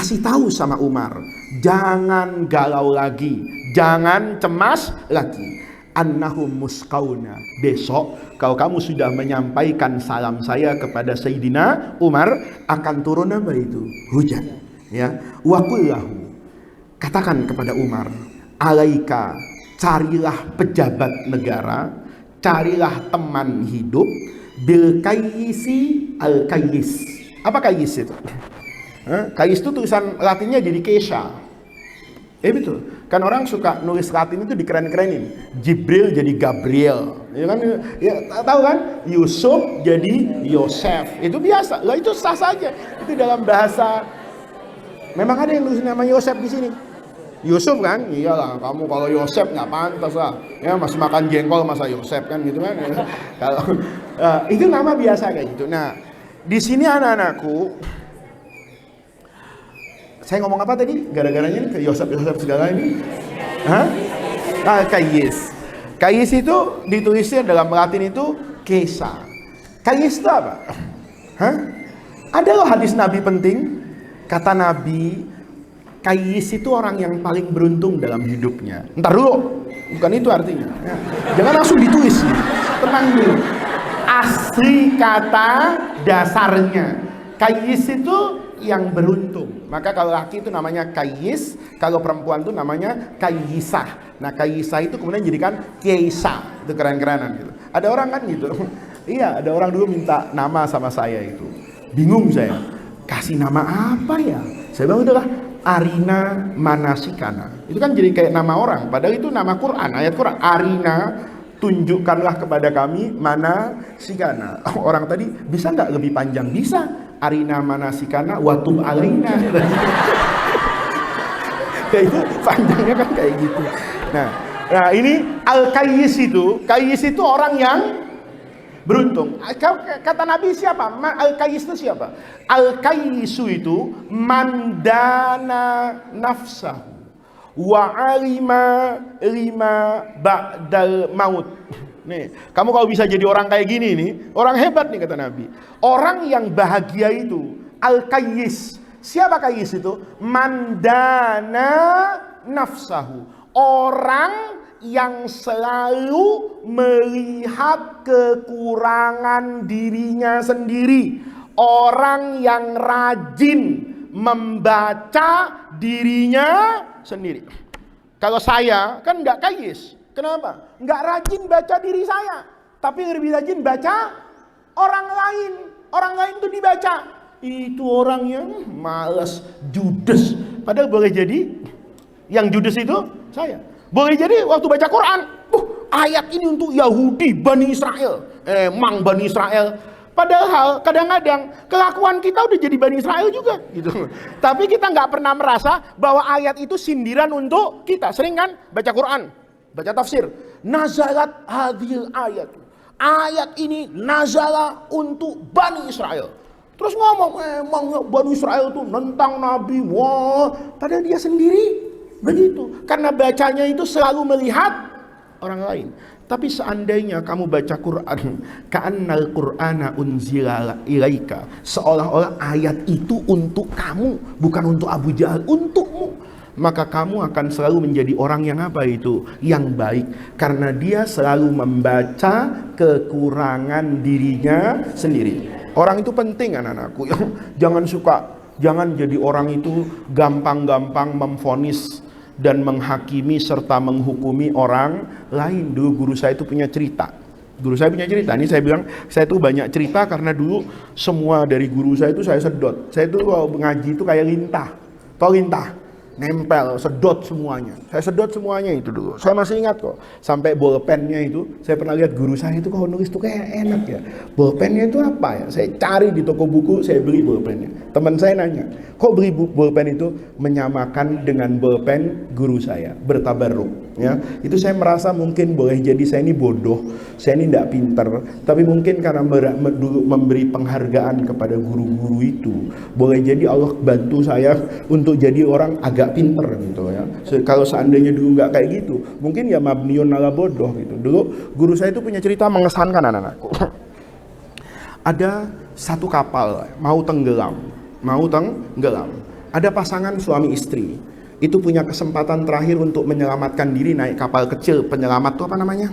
Speaker 1: kasih tahu sama Umar, jangan galau lagi, jangan cemas lagi. Annahum musqauna, besok kalau kamu sudah menyampaikan salam saya kepada Sayyidina Umar, akan turun apa itu? Hujan. Ya, wa qullahu, katakan kepada Umar, alaika, carilah pejabat negara, carilah teman hidup, bil kayyisi al kayyis. Apa kayyis itu? Kayyis itu tulisan Latinnya jadi Kesha. Betul. Kan orang suka nulis Latin itu dikeren-kerenin. Jibril jadi Gabriel. Ya kan? Ya, tahu kan? Yusuf jadi Yosef. Itu biasa. Lah itu sah saja. Itu dalam bahasa. Memang ada yang nulis nama Yosef di sini. Yusuf kan? Iyalah, kamu kalau Yosef nggak pantas lah. Ya masih makan jengkol masa Yosef kan gitu kan. Kalau itu nama biasa kayak gitu. Nah, di sini anak-anakku, saya ngomong apa tadi? Gara-garanya nih ke Yosef segala ini. Kayyis. Kayyis itu ditulisnya dalam Latin itu Kesa. Kayyis itu apa? Ada loh hadis Nabi penting. Kata Nabi, Kayyis itu orang yang paling beruntung dalam hidupnya. Ntar dulu, bukan itu artinya. Jangan langsung ditulis. Tenang dulu. Asli kata dasarnya. Kayyis itu yang beruntung. Maka kalau laki itu namanya kayyis, kalau perempuan itu namanya kayyisah. Nah, kayyisah itu kemudian jadikan keisa. Itu keren-kerenan gitu. Ada orang kan gitu. Iya, ada orang dulu minta nama sama saya itu. Bingung saya. Kasih nama apa ya? Saya bilang udahlah, Arina Manasikana. Itu kan jadi kayak nama orang, padahal itu nama Quran, ayat Quran. Arina, tunjukkanlah kepada kami Manasikana. Orang tadi bisa nggak lebih panjang? Bisa. Arina Manasikana watub alaina. Kayak itu panjangnya kan kayak gitu. Nah ini al-kayyis itu orang yang beruntung. Kata Nabi siapa? Al-kayyis itu siapa? Al-kayyisu itu mandana nafsahu wa alima lima ba'dal maut. Nih, kamu kalau bisa jadi orang kayak gini nih, orang hebat nih kata Nabi. Orang yang bahagia itu al-kayyis. Siapa kayyis itu? Mandana nafsahu. Orang yang selalu melihat kekurangan dirinya sendiri. Orang yang rajin membaca dirinya sendiri. Kalau saya kan nggak kayyis. Kenapa? Nggak rajin baca diri saya, tapi lebih rajin baca orang lain. Orang lain itu dibaca. Itu orang yang malas, judes. Padahal boleh jadi yang judes itu saya. Boleh jadi waktu baca Quran, ayat ini untuk Yahudi, Bani Israel. Emang Bani Israel. Padahal kadang-kadang kelakuan kita udah jadi Bani Israel juga gitu. Tapi kita nggak pernah merasa bahwa ayat itu sindiran untuk kita. Sering kan baca Quran, baca tafsir, nazalat hadhil ayat. Ayat ini nazala untuk Bani Israel. Terus ngomong, emang Bani Israel tuh nentang Nabi. Wah, padahal dia sendiri begitu. Karena bacanya itu selalu melihat orang lain. Tapi seandainya kamu baca Quran, ka'annal Qur'ana unzila ilaika, seolah-olah ayat itu untuk kamu, bukan untuk Abu Jahal, untukmu. Maka kamu akan selalu menjadi orang yang apa itu? Yang baik. Karena dia selalu membaca kekurangan dirinya sendiri. Orang itu penting anak-anakku. Jangan jadi orang itu gampang-gampang memvonis dan menghakimi serta menghukumi orang lain. Dulu guru saya itu punya cerita. Ini saya bilang, saya tuh banyak cerita karena dulu semua dari guru saya itu saya sedot. Saya tuh kalau ngaji itu kayak lintah. Tahu lintah? Nempel, sedot semuanya. Saya sedot semuanya itu dulu. Saya masih ingat kok. Sampai bolpennya itu, saya pernah lihat guru saya itu kalau nulis tuh kayak enak ya. Bolpennya itu apa ya? Saya cari di toko buku, saya beli bolpennya. Teman saya nanya, kok beli bolpen itu? Menyamakan dengan bolpen guru saya, bertabarruk. Ya, itu saya merasa mungkin boleh jadi saya ini bodoh, saya ini tidak pinter, tapi mungkin karena dulu memberi penghargaan kepada guru-guru itu, boleh jadi Allah bantu saya untuk jadi orang agak pinter gitu ya. Kalau seandainya dulu nggak kayak gitu, mungkin ya mabniun ala bodoh gitu. Dulu guru saya itu punya cerita mengesankan anak-anakku. Ada satu kapal mau tenggelam. Ada pasangan suami istri, itu punya kesempatan terakhir untuk menyelamatkan diri naik kapal kecil penyelamat tuh apa namanya?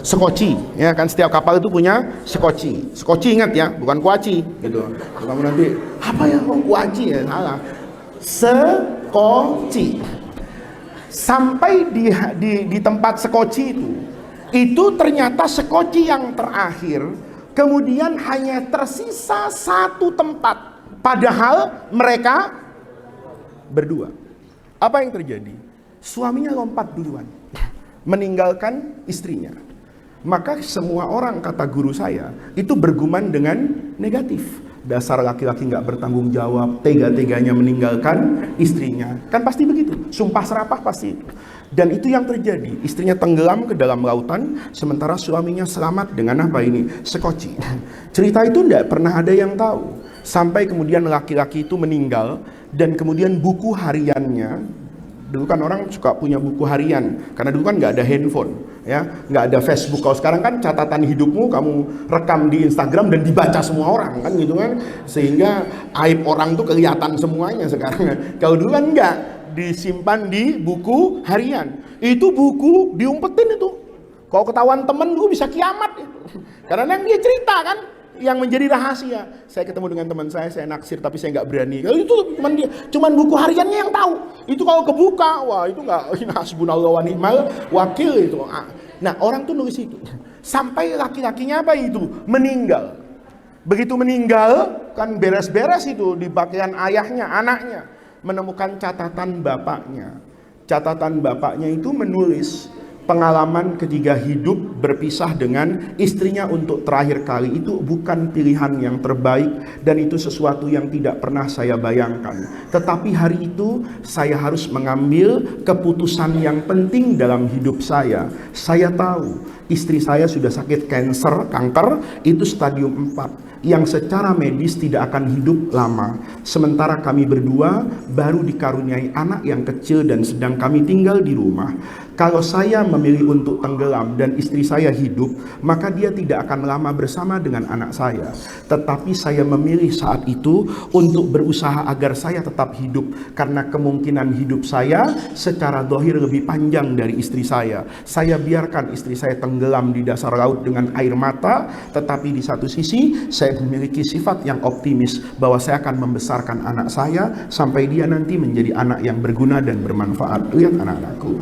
Speaker 1: Sekoci, ya kan, setiap kapal itu punya sekoci. Sekoci ingat ya, bukan kuaci gitu. Kamu nanti apa ya, oh kuaci ya, salah. Sekoci. Sampai di tempat sekoci itu ternyata sekoci yang terakhir. Kemudian hanya tersisa satu tempat. Padahal mereka berdua. Apa yang terjadi? Suaminya lompat duluan, meninggalkan istrinya. Maka semua orang, kata guru saya, itu bergumam dengan negatif. Dasar laki-laki gak bertanggung jawab, tega-teganya meninggalkan istrinya. Kan pasti begitu, sumpah serapah pasti itu. Dan itu yang terjadi. Istrinya tenggelam ke dalam lautan, sementara suaminya selamat dengan apa ini? Sekoci. Cerita itu tidak pernah ada yang tahu. Sampai kemudian laki-laki itu meninggal, dan kemudian buku hariannya, dulu kan orang suka punya buku harian, karena dulu kan nggak ada handphone, ya, nggak ada Facebook. Kalau sekarang kan catatan hidupmu kamu rekam di Instagram dan dibaca semua orang, kan gitu kan, sehingga aib orang tuh kelihatan semuanya sekarang. Kalau dulu kan nggak, disimpan di buku harian. Itu buku diumpetin itu. Kalau ketahuan temen lu bisa kiamat itu. Karena yang dia cerita kan, yang menjadi rahasia. Saya ketemu dengan teman saya naksir tapi saya nggak berani. Kalau itu cuman buku hariannya yang tahu. Itu kalau kebuka, wah itu nggak, hasbunallah wa ni'mal wakil itu. Nah orang tuh nulis itu. Sampai laki-lakinya apa itu? Meninggal. Begitu meninggal, kan beres-beres itu di pakaian ayahnya, anaknya. Menemukan catatan bapaknya. Catatan bapaknya itu menulis pengalaman ketika hidup berpisah dengan istrinya untuk terakhir kali itu bukan pilihan yang terbaik, dan itu sesuatu yang tidak pernah saya bayangkan. Tetapi hari itu saya harus mengambil keputusan yang penting dalam hidup saya. Saya tahu istri saya sudah sakit kanker, itu stadium 4 yang secara medis tidak akan hidup lama. Sementara kami berdua baru dikaruniai anak yang kecil dan sedang kami tinggal di rumah. Kalau saya memilih untuk tenggelam dan istri saya hidup, maka dia tidak akan lama bersama dengan anak saya. Tetapi saya memilih saat itu untuk berusaha agar saya tetap hidup, karena kemungkinan hidup saya secara zahir lebih panjang dari istri saya. Saya biarkan istri saya tenggelam di dasar laut dengan air mata, tetapi di satu sisi saya memiliki sifat yang optimis bahwa saya akan membesarkan anak saya sampai dia nanti menjadi anak yang berguna dan bermanfaat. Lihat anak-anakku,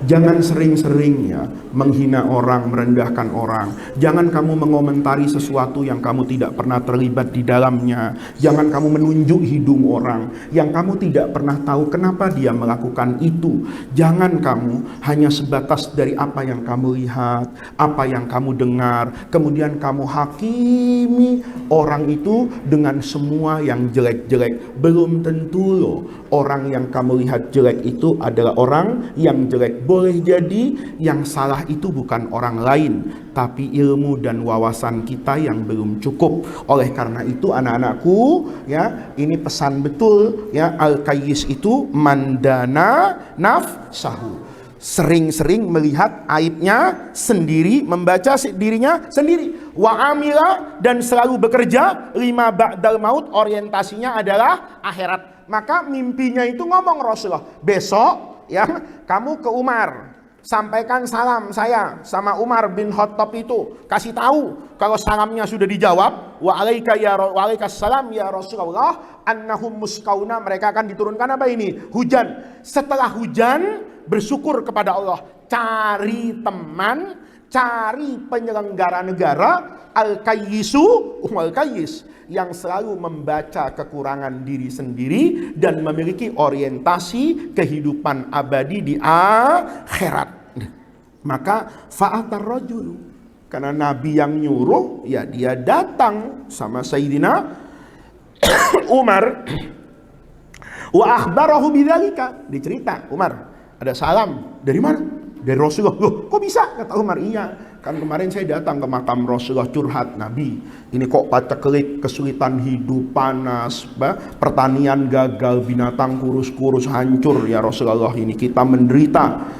Speaker 1: jangan sering-sering ya menghina orang, merendahkan orang. Jangan kamu mengomentari sesuatu yang kamu tidak pernah terlibat di dalamnya. Jangan kamu menunjuk hidung orang yang kamu tidak pernah tahu kenapa dia melakukan itu. Jangan kamu hanya sebatas dari apa yang kamu lihat, apa yang kamu dengar, kemudian kamu hakimi orang itu dengan semua yang jelek-jelek. Belum tentu loh orang yang kamu lihat jelek itu adalah orang yang jelek. Boleh jadi yang salah itu bukan orang lain, tapi ilmu dan wawasan kita yang belum cukup. Oleh karena itu anak-anakku, ya, ini pesan betul ya, al-kayyis itu mandana nafsahu. Sering-sering melihat aibnya sendiri, membaca dirinya sendiri. Wa amila, dan selalu bekerja lima ba'dal maut, orientasinya adalah akhirat. Maka mimpinya itu ngomong Rasulullah, besok ya kamu ke Umar, sampaikan salam saya sama Umar bin Khattab itu, kasih tahu kalau salamnya sudah dijawab, wa alaikas salam ya Rasulullah, annahum muskauna, mereka akan diturunkan apa ini? Hujan. Setelah hujan, bersyukur kepada Allah, cari teman, cari penyelenggara negara, al-kayyisu, al-kayyis, yang selalu membaca kekurangan diri sendiri dan memiliki orientasi kehidupan abadi di akhirat. Maka fa'atar rajul, karena Nabi yang nyuruh, ya dia datang sama Sayyidina Umar. Wa akhbarahu bidzalika, dicerita Umar, ada salam dari mana? Dari Rasulullah. Loh, kok bisa? Kata Umar, iya. Kan kemarin saya datang ke makam Rasulullah curhat, Nabi, ini kok paceklik, kesulitan hidup, panas, pertanian gagal, binatang kurus-kurus hancur ya Rasulullah, ini kita menderita.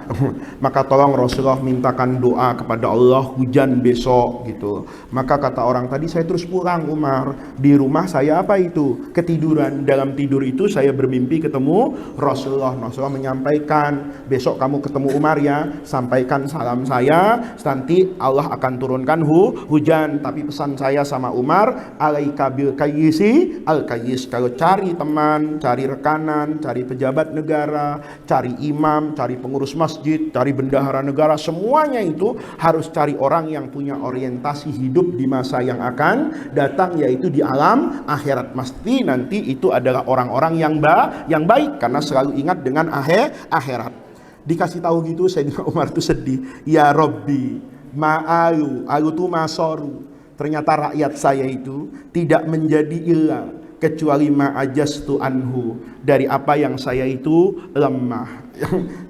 Speaker 1: Maka tolong Rasulullah mintakan doa kepada Allah hujan besok gitu. Maka kata orang tadi, saya terus pulang Umar. Di rumah saya apa itu? Ketiduran. Dalam tidur itu saya bermimpi ketemu Rasulullah. Rasulullah menyampaikan, besok kamu ketemu Umar ya, sampaikan salam saya, nanti Allah akan turunkan hujan. Tapi pesan saya sama Umar, alaika bil kayyisi al kayyis. Kalau cari teman, cari rekanan, cari pejabat negara, cari imam, cari pengurus masjid, cari bendahara negara, semuanya itu harus cari orang yang punya orientasi hidup di masa yang akan datang, yaitu di alam akhirat. Mesti nanti itu adalah orang-orang yang baik, karena selalu ingat dengan akhirat. Dikasih tahu gitu, Sayyidina Umar tuh sedih. Ya Rabbi, alu tu masoru. Ternyata rakyat saya itu tidak menjadi ilah kecuali ma'ajastu anhu, dari apa yang saya itu lemah.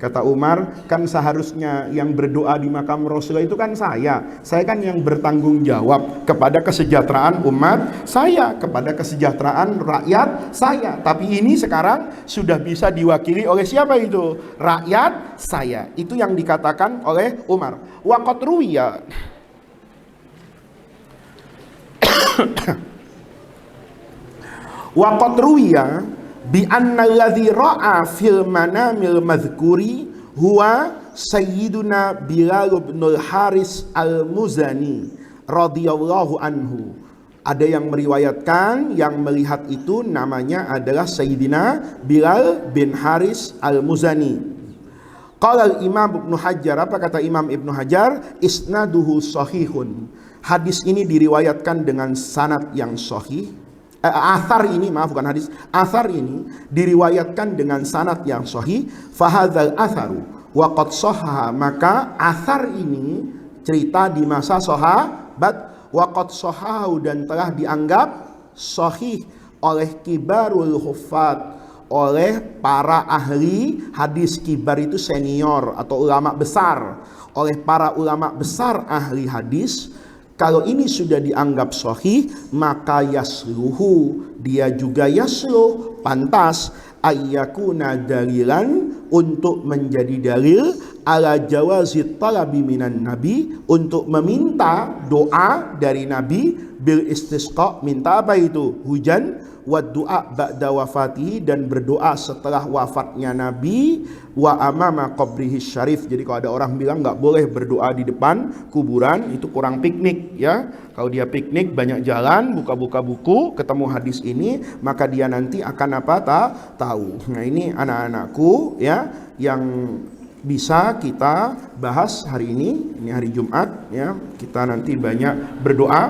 Speaker 1: Kata Umar, kan seharusnya yang berdoa di makam Rasulullah itu kan saya kan yang bertanggung jawab kepada kesejahteraan umat saya, kepada kesejahteraan rakyat saya. Tapi ini sekarang sudah bisa diwakili oleh siapa itu? Rakyat saya. Itu yang dikatakan oleh Umar. Waqat ruwiya waqat ruwiya bi anna alladhi ra'a fil manamil madhkuri huwa sayyiduna Bilal bin al-Haris al-Muzani radhiyallahu anhu. Ada yang meriwayatkan yang melihat itu namanya adalah Sayyidina Bilal bin Haris al-Muzani. Qala al-Imam Ibnu Hajar, apa kata Imam Ibnu Hajar? Isnaduhu sahihun. Hadis ini diriwayatkan dengan sanad yang sahih. Athar ini, maaf bukan hadis, athar ini diriwayatkan dengan sanad yang sahih. Fahadzal atharu waqad sahha, maka athar ini cerita di masa sahabat, waqad sahhahu, dan telah dianggap sahih oleh kibarul huffaz, oleh para ahli hadis. Kibar itu senior atau ulama besar, oleh para ulama besar ahli hadis. Kalau ini sudah dianggap sahih, maka yasluhu, dia juga yasluh, pantas ayyakuna dalilan, untuk menjadi dalil ala jawazit talabi minan nabi, untuk meminta doa dari nabi, bil istisqa, minta apa itu? Hujan, wa du'a ba'da wafatihi, dan berdoa setelah wafatnya nabi, wa amama qabrihi syarif. Jadi kalau ada orang bilang nggak boleh berdoa di depan kuburan, itu kurang piknik ya. Kalau dia piknik banyak jalan, buka-buka buku, ketemu hadis ini, maka dia nanti akan apa? Tahu. Nah, ini anak-anakku ya yang bisa kita bahas hari ini hari Jumat ya. Kita nanti banyak berdoa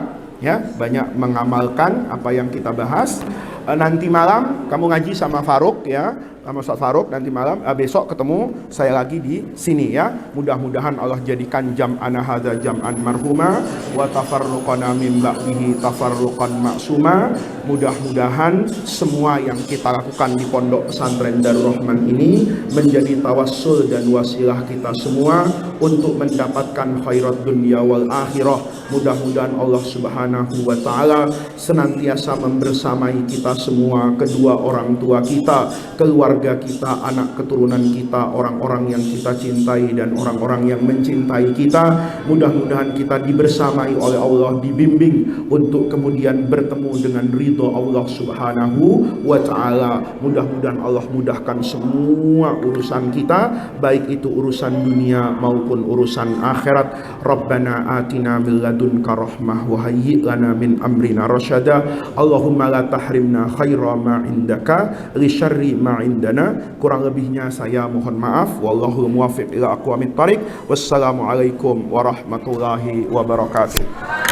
Speaker 1: ya, banyak mengamalkan apa yang kita bahas. Nanti malam kamu ngaji sama Faruk ya, sama Ustaz Faruk. Nanti malam besok ketemu saya lagi di sini ya. Mudah-mudahan Allah jadikan jam'ana hadza jam'an marhuma wa tafarruqana min ba'dihi tafarruqan maksuma. Mudah-mudahan semua yang kita lakukan di Pondok Pesantren Darul Rahman ini menjadi tawassul dan wasilah kita semua untuk mendapatkan khairat dunia wal akhirah. Mudah-mudahan Allah Subhanahu wa taala senantiasa membersamai kita semua, kedua orang tua kita, keluarga kita, anak keturunan kita, orang-orang yang kita cintai dan orang-orang yang mencintai kita. Mudah-mudahan kita dibersamai oleh Allah, dibimbing untuk kemudian bertemu dengan ridho Allah Subhanahu wa taala. Mudah-mudahan Allah mudahkan semua urusan kita, baik itu urusan dunia maupun urusan akhirat. Rabbana atina min ladunka rahmah wa hayyi' lana min amrina rasyada. Allahumma la tahrimna khaira ma indaka li syarri ma indana. Kurang lebihnya saya mohon maaf. Wallahu muwaffiq ila aqwamit thariq. Wassalamualaikum warahmatullahi wabarakatuh.